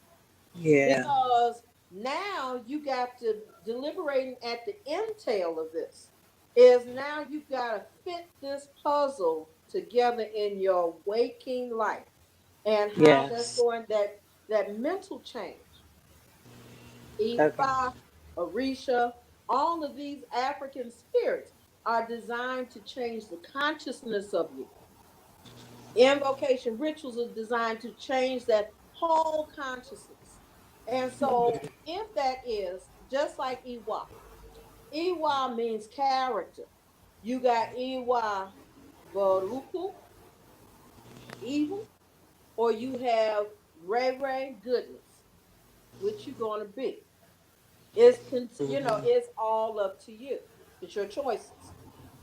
Yeah. because now you got to deliberating at the entail of this is now you got to fit this puzzle together in your waking life and how that's Yes. going, that mental change. Okay. Ifa, Orisha, all of these African spirits are designed to change the consciousness of you. Invocation rituals are designed to change that whole consciousness. And so, if that is just like Iwa, Iwa means character. You got Iwa Baruku, evil, or you have Ray Ray, goodness, which you're going to be. Mm-hmm. It's all up to you. It's your choices.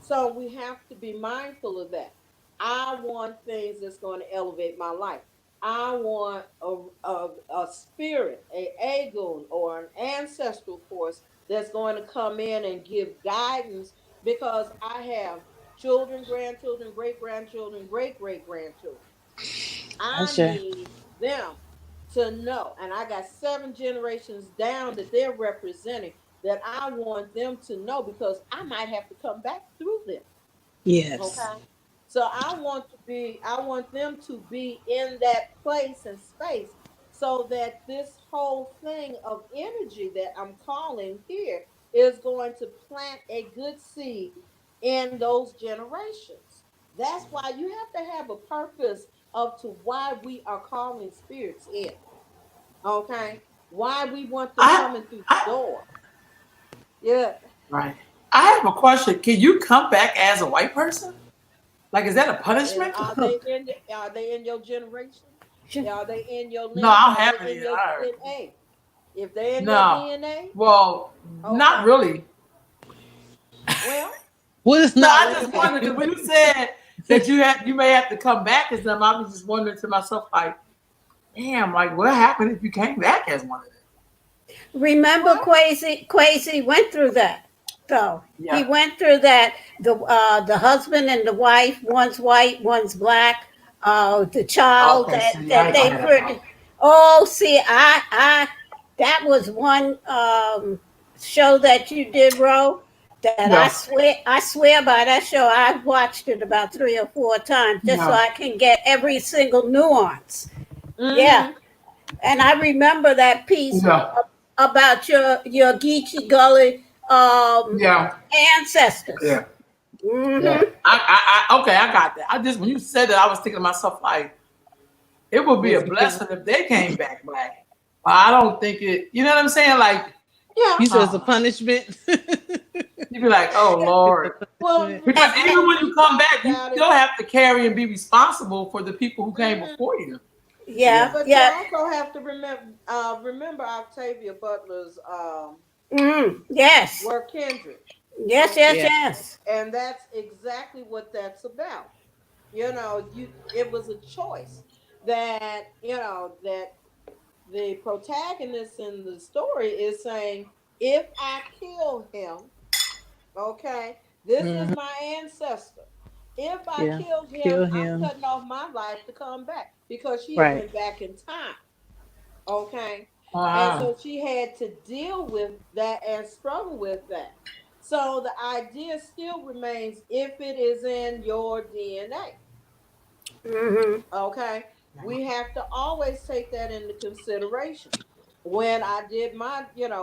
So we have to be mindful of that. I want things that's going to elevate my life. I want a spirit, a agun, or an ancestral force that's going to come in and give guidance because I have children, grandchildren, great grandchildren, great great grandchildren. I Gotcha. need them to know, and I got 7 generations down that they're representing that I want them to know because I might have to come back through them. Yes. Okay. So I want them to be in that place and space so that this whole thing of energy that I'm calling here is going to plant a good seed in those generations. That's why you have to have a purpose of to why we are calling spirits in. Okay, why we want them I, coming through the I, door? Yeah. right. I have a question. Can you come back as a white person? Like, is that a punishment? Are they in your generation? Are they in your No, lineage? I don't Are have they any. in your DNA? If they're in your No. DNA, Well, not okay. really. Well, What is No, not I just really? wondered because when you said that you may have to come back as them, I was just wondering to myself, like, damn, like what happened if you came back as one of them? Remember, well, Quasi went through that. So he Yeah. went through that. The husband and the wife, one's white, one's black. The child Okay, so yeah, that I they had that problem. put. Oh, see, I that was one show that you did, Ro. That Yeah. I swear by that show. I've watched it about 3 or 4 times just so Yeah. I can get every single nuance. Yeah, mm-hmm. and I remember that piece Yeah. about your Geechee Gully Yeah. ancestors. Yeah. Yeah. Hmm. Okay, I got that. I just when you said that, I was thinking to myself like it would be a Was it because blessing if they came back black. But I don't think it. You know what I'm saying? Like, Yeah. you said it's a uh, punishment? you'd be like, oh It's a Lord. Well, punishment. Because And even when when you you come talk back, you about it, still have to carry and be responsible for the people who came mhm, before you. yeah, Yeah. but you yeah, also have to remember Octavia Butler's yes, work kindred. yes, Okay, yes, Yeah. yes. and that's exactly what that's about. It was a choice that that the protagonist in the story is saying, if I kill him, okay, this is Hmm. my ancestor. If I Yeah. kill him, Kill I'm him. cutting off my life to come back because she had Right. went back in time. Okay. And Uh, so she had to deal with that and struggle with that. So the idea still remains, if it is in your DNA. Hmm. Okay. We have to always take that into consideration. When I did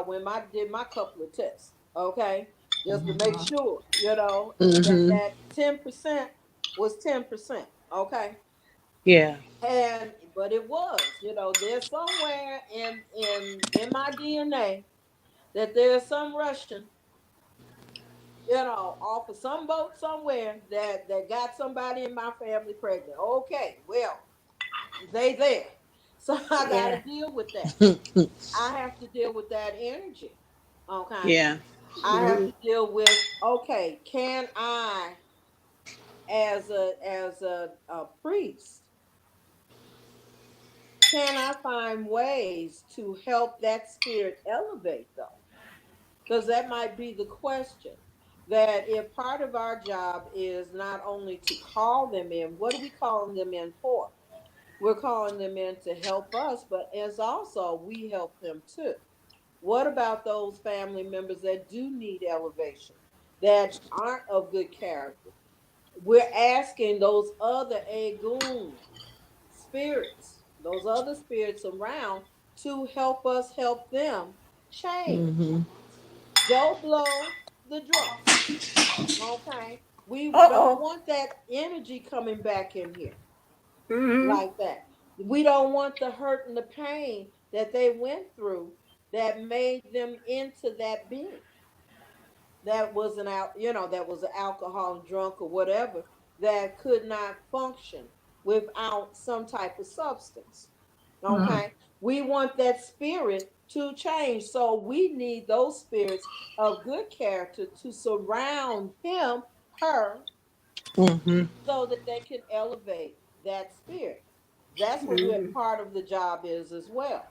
when I did my couple of tests, okay, just to make sure, Hmm. that 10% was 10%. Okay. Yeah. And but it was, there's somewhere in my DNA that there's some Russian, off of some boat somewhere that got somebody in my family pregnant. Okay, well, they there. So I got to Yeah. deal with that. I have to deal with that energy. Okay. Yeah. I have Hmm. to deal with, okay, can I as a priest, can I find ways to help that spirit elevate though? Because that might be the question. That if part of our job is not only to call them in, what are we calling them in for? We're calling them in to help us, but as also we help them too. What about those family members that do need elevation, that aren't of good character? We're asking those other Agun spirits, those other spirits around, to help us help them change. Hmm. Don't blow the drum. Okay. We Uh don't oh. want that energy coming back in here Hmm. like that. We don't want the hurt and the pain that they went through that made them into that being that was that was an alcoholic, drunk, or whatever, that could not function without some type of substance. mm, Okay, we want that spirit to change, so we need those spirits of good character to surround him, her, Hmm. so that they can elevate that spirit. That's what we're Hmm. part of the job is as well.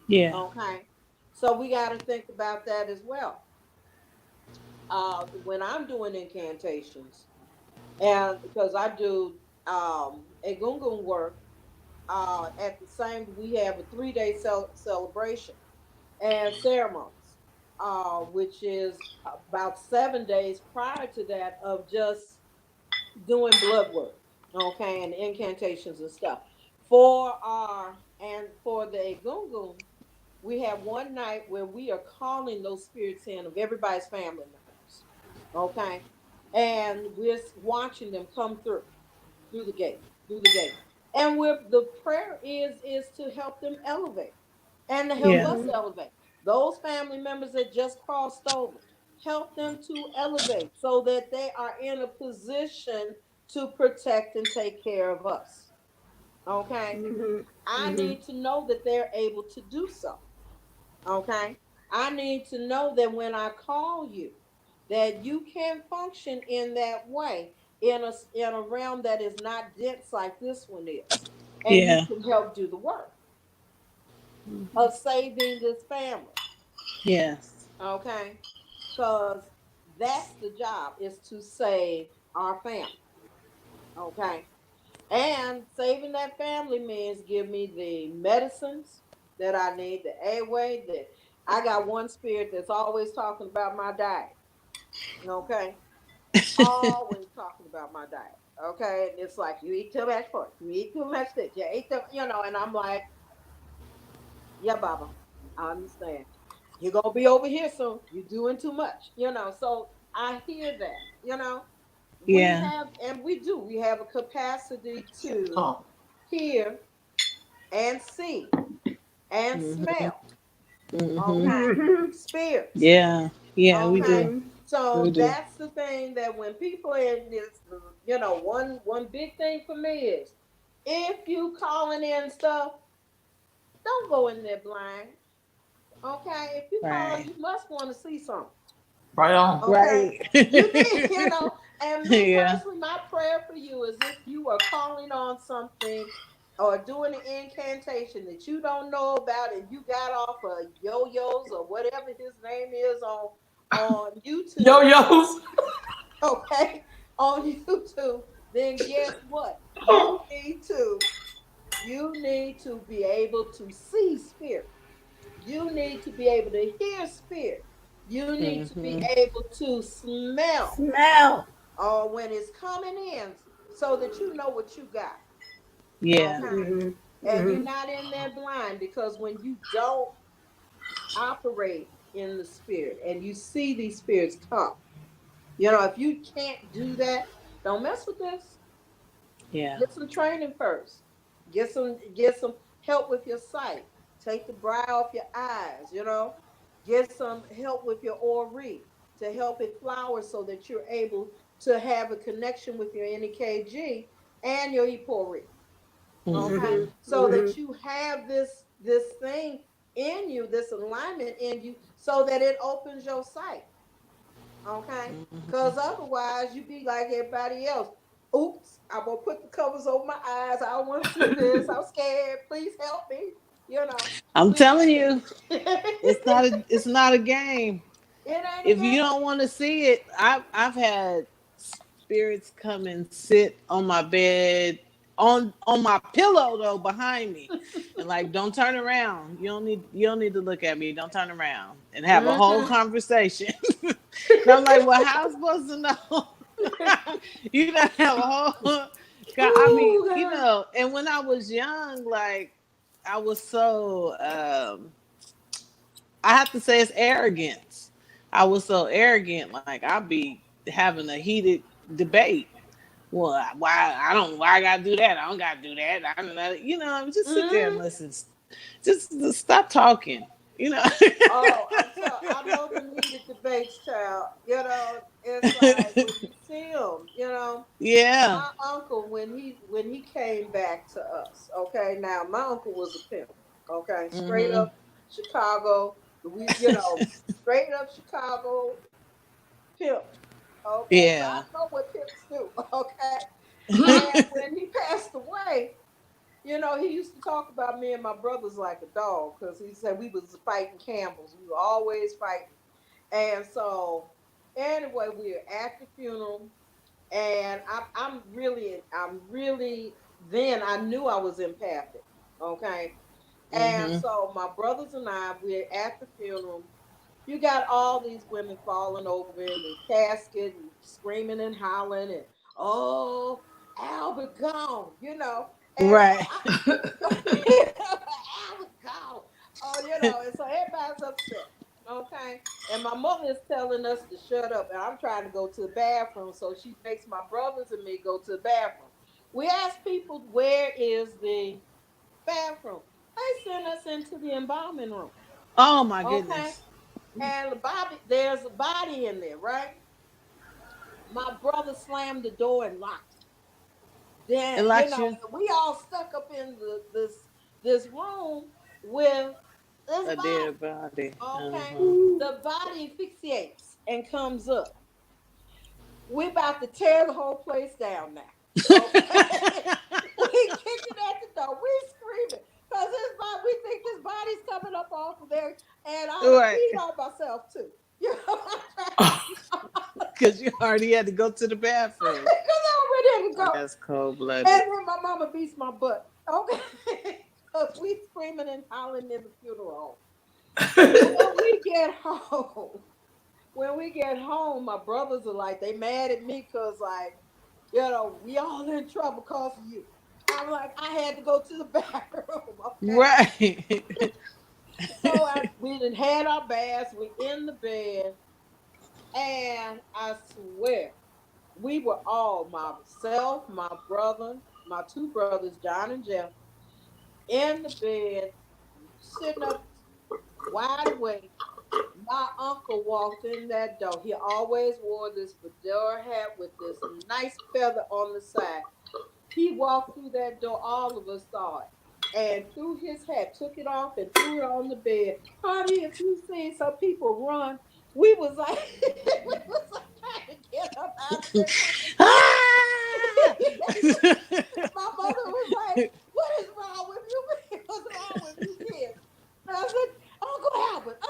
Yeah. Okay, so we got to think about that as well. When I'm doing incantations, and because I do a gungun work, at the same, we have a 3 day celebration and ceremonies, which is about 7 days prior to that of just doing blood work, okay, and incantations and stuff. For the egungun, we have one night where we are calling those spirits in of everybody's family members, okay, and we're watching them come through the gate, and the prayer is to help them elevate. and to help Yeah. us elevate. Those family members that just crossed over, help them to elevate so that they are in a position to protect and take care of us. Okay? Mhm. I Mhm. need to know that they're able to do so. Okay? I need to know that when I call you, that you can function in that way in a realm that is not dense like this one is, and you Yeah. can help do the work of saving this family. Yes. Okay, because that's the job, is to save our family. Okay, and saving that family means give me the medicines that I need, the A-way. That I got one spirit that's always talking about my diet. Okay, always talking about my diet. Okay, and it's like you eat too much pork, you eat too much this, you eat and I'm like, yeah, Baba, I understand. You're gonna be over here soon. You're doing too much. So I hear that. We Yeah. have, and we do, we have a capacity to Oh, hear and see and Mhm. smell. Mhm. Okay, Mhm. spirits. Yeah. Yeah, we do. Okay, Mhm. We so do. that's the thing, that when people in this, one big thing for me is, if you calling in stuff, don't go in there blind. Okay, if you calling, Right. you must want to see something. right on. Okay, Right. you need, and me Yeah. personally, my prayer for you is, if you are calling on something or doing an incantation that you don't know about, and you got off of yo-yos or whatever his name is on YouTube. Yo-yos. Okay, on YouTube, then guess what? You need to be able to see spirit. You need to be able to hear spirit. You need to be Mhm. able to smell Smell. when it's coming in, so that you know what you got. Yeah. Okay. Mhm. And you're Mhm. not in there blind, because when you don't operate in the spirit and you see these spirits come, if you can't do that, don't mess with this. Yeah. Get some training first. Get some help with your sight. Take the bright off your eyes. Get some help with your ori to help it flower, so that you're able to have a connection with your NKG and your epori. Okay? Mhm. Mhm. So that Mhm. you have this thing in you, this alignment in you, so that it opens your sight. Okay? Mhm. Because otherwise, you be like everybody else. Oops, I'm gonna put the covers over my eyes. I don't want to see this. I'm scared. Please help me. You know, I'm please. telling you, It it's not a game. ain't a If you game. don't want to see it, I've had spirits come and sit on my bed, on my pillow though, behind me, and like, don't turn around. You don't need to look at me. Don't turn around, and have a whole Mm-hmm. conversation. And I'm like, well, how am I supposed to know? You gotta have a whole. I mean, Oh God. and when I was young, like, I was so I have to say it's arrogance. I was so arrogant, like I'd be having a heated debate. Well, why I gotta do that? I don't gotta do that. I don't know. Just sit there and Mm-hmm. listen. Just stop talking. You know. Oh, I know them heated debates, child. It's like when you see them. Yeah. My uncle, when he came back to us. Okay, now my uncle was a pimp. Okay, straight Mhm. up Chicago. Straight up Chicago pimp. Okay, so I Yeah. know what pimps do. Okay, and when he passed away, he used to talk about me and my brothers like a dog, because he said we was fighting Campbells. We were always fighting, and so anyway, we were at the funeral, and I'm really, then I knew I was empathic. Okay, and Mhm. so my brothers and we're at the funeral. You got all these women falling over in the casket and screaming and hollering, and oh, Albert gone. And so Right. Albert gone. And so everybody's upset. Okay. And my mother is telling us to shut up, and I'm trying to go to the bathroom. So she makes my brothers and me go to the bathroom. We ask people, where is the bathroom? They sent us into the embalming room. Oh my Okay. goodness. And there's a body in there, right? My brother slammed the door and locked it. Then, It locks you we all stuck up in this room with this a body. dead body. Okay. Uh-huh. The body asphyxiates and comes up. We're about to tear the whole place down now. Okay. We kicking at the door. We screaming. Because we think this body's coming up off of there. And I Right. peed on myself too. You know, Because you already had to go to the bathroom. because I already had to Oh, go. that's cold blooded. And then my mama beats my butt. Okay. Because we screaming and hollering in the funeral home. When we get home, my brothers are like, they mad at me because, like, we all in trouble because of you. I'm like, I had to go to the bathroom. Okay. Right. So we done had our baths. We in the bed. And I swear, we were all, myself, my brother, my two brothers, John and Jeff, in the bed, sitting up wide awake. My uncle walked in that door. He always wore this fedora hat with this nice feather on the side. He walked through that door. All of us saw it. And threw his hat, took it off, and threw it on the bed. Honey, if you seen some people run, we was like, we was like trying to get up out of there. Ah! My mother was like, "What is wrong with you? What's wrong with you kids?" And I said, "Uncle Albert's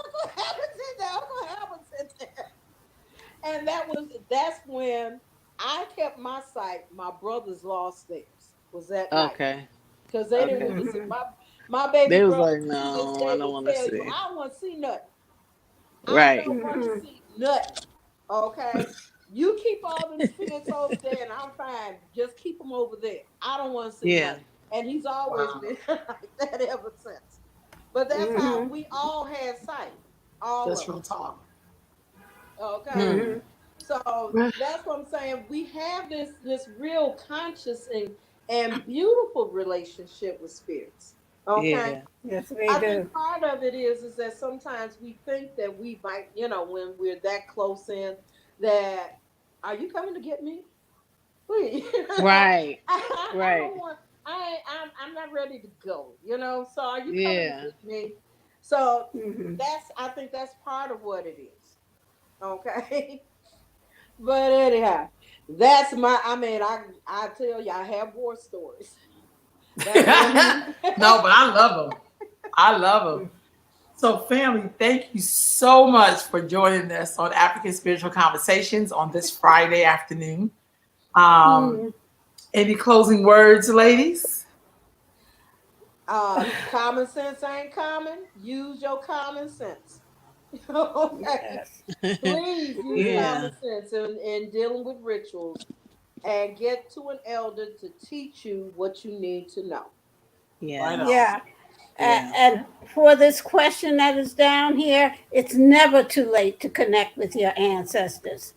in there. Uncle Albert's in there." And that's when I kept my sight. My brothers lost theirs. Was that night? Okay. Because they didn't Okay. want to see my baby They was brother. like, To this no, day I don't will want to tell you, see. I don't want to see nothing. I Right. don't want to see nothing. Okay. You keep all them spirits over there, and I'm fine. Just keep them over there. I don't want to see Yeah. nothing. And he's always been like that ever since. But that's how we all had sight. All That's of real us. talk. Okay. So that's what I'm saying. We have this real conscious and beautiful relationship with spirits. Okay. Yeah. Yes, we I do. think part of it is that sometimes we think that we might, when we're that close in, that are you coming to get me? Please. Right. I Right. don't want. I'm not ready to go. So are you coming Yeah. to get me? So Mhm. I think that's part of what it is. Okay. But anyhow, that's I tell you, I have war stories. That's No, but I love them. I love them. So, family, thank you so much for joining us on African Spiritual Conversations on this Friday afternoon. Any closing words, ladies? Common sense ain't common. Use your common sense. Okay. Yes. Please use Yeah. common sense in dealing with rituals and get to an elder to teach you what you need to know. Right Yeah. on. Yeah. Yeah. And for this question that is down here, it's never too late to connect with your ancestors.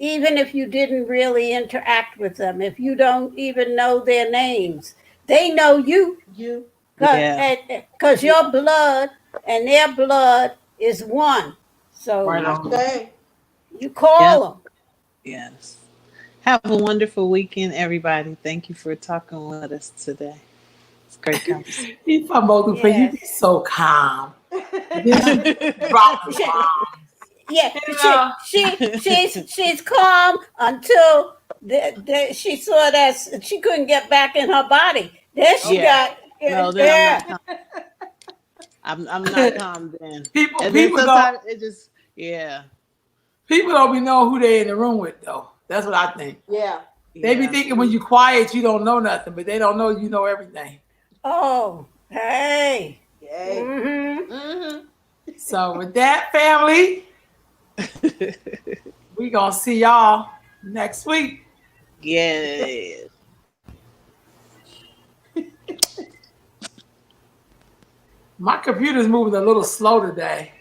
Even if you didn't really interact with them, if you don't even know their names, they know you You. Yeah. because your blood and their blood is one. So Right I on. say. you call Yeah. them. Yes. Have a wonderful weekend, everybody. Thank you for talking with us today. It's a great conversation. If I'm open for you, be Yes. so calm. Then drop the She, bomb. yeah, And, she's calm until she saw that she couldn't get back in her body. Then she Yeah. got No, then I'm not calm. I'm not calm then. people And then people don't sometimes it just people don't be knowing who they in the room with though. That's what I think. Yeah. They be yeah. thinking when you quiet you don't know nothing, but they don't know you know everything. oh hey. Yay. Mm-hmm. Mm-hmm. So with that, family, we gonna see y'all next week. Yeah. My computer's moving a little slow today.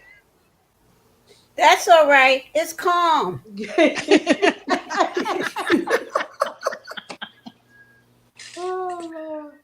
That's all right. It's calm. Oh, Lord.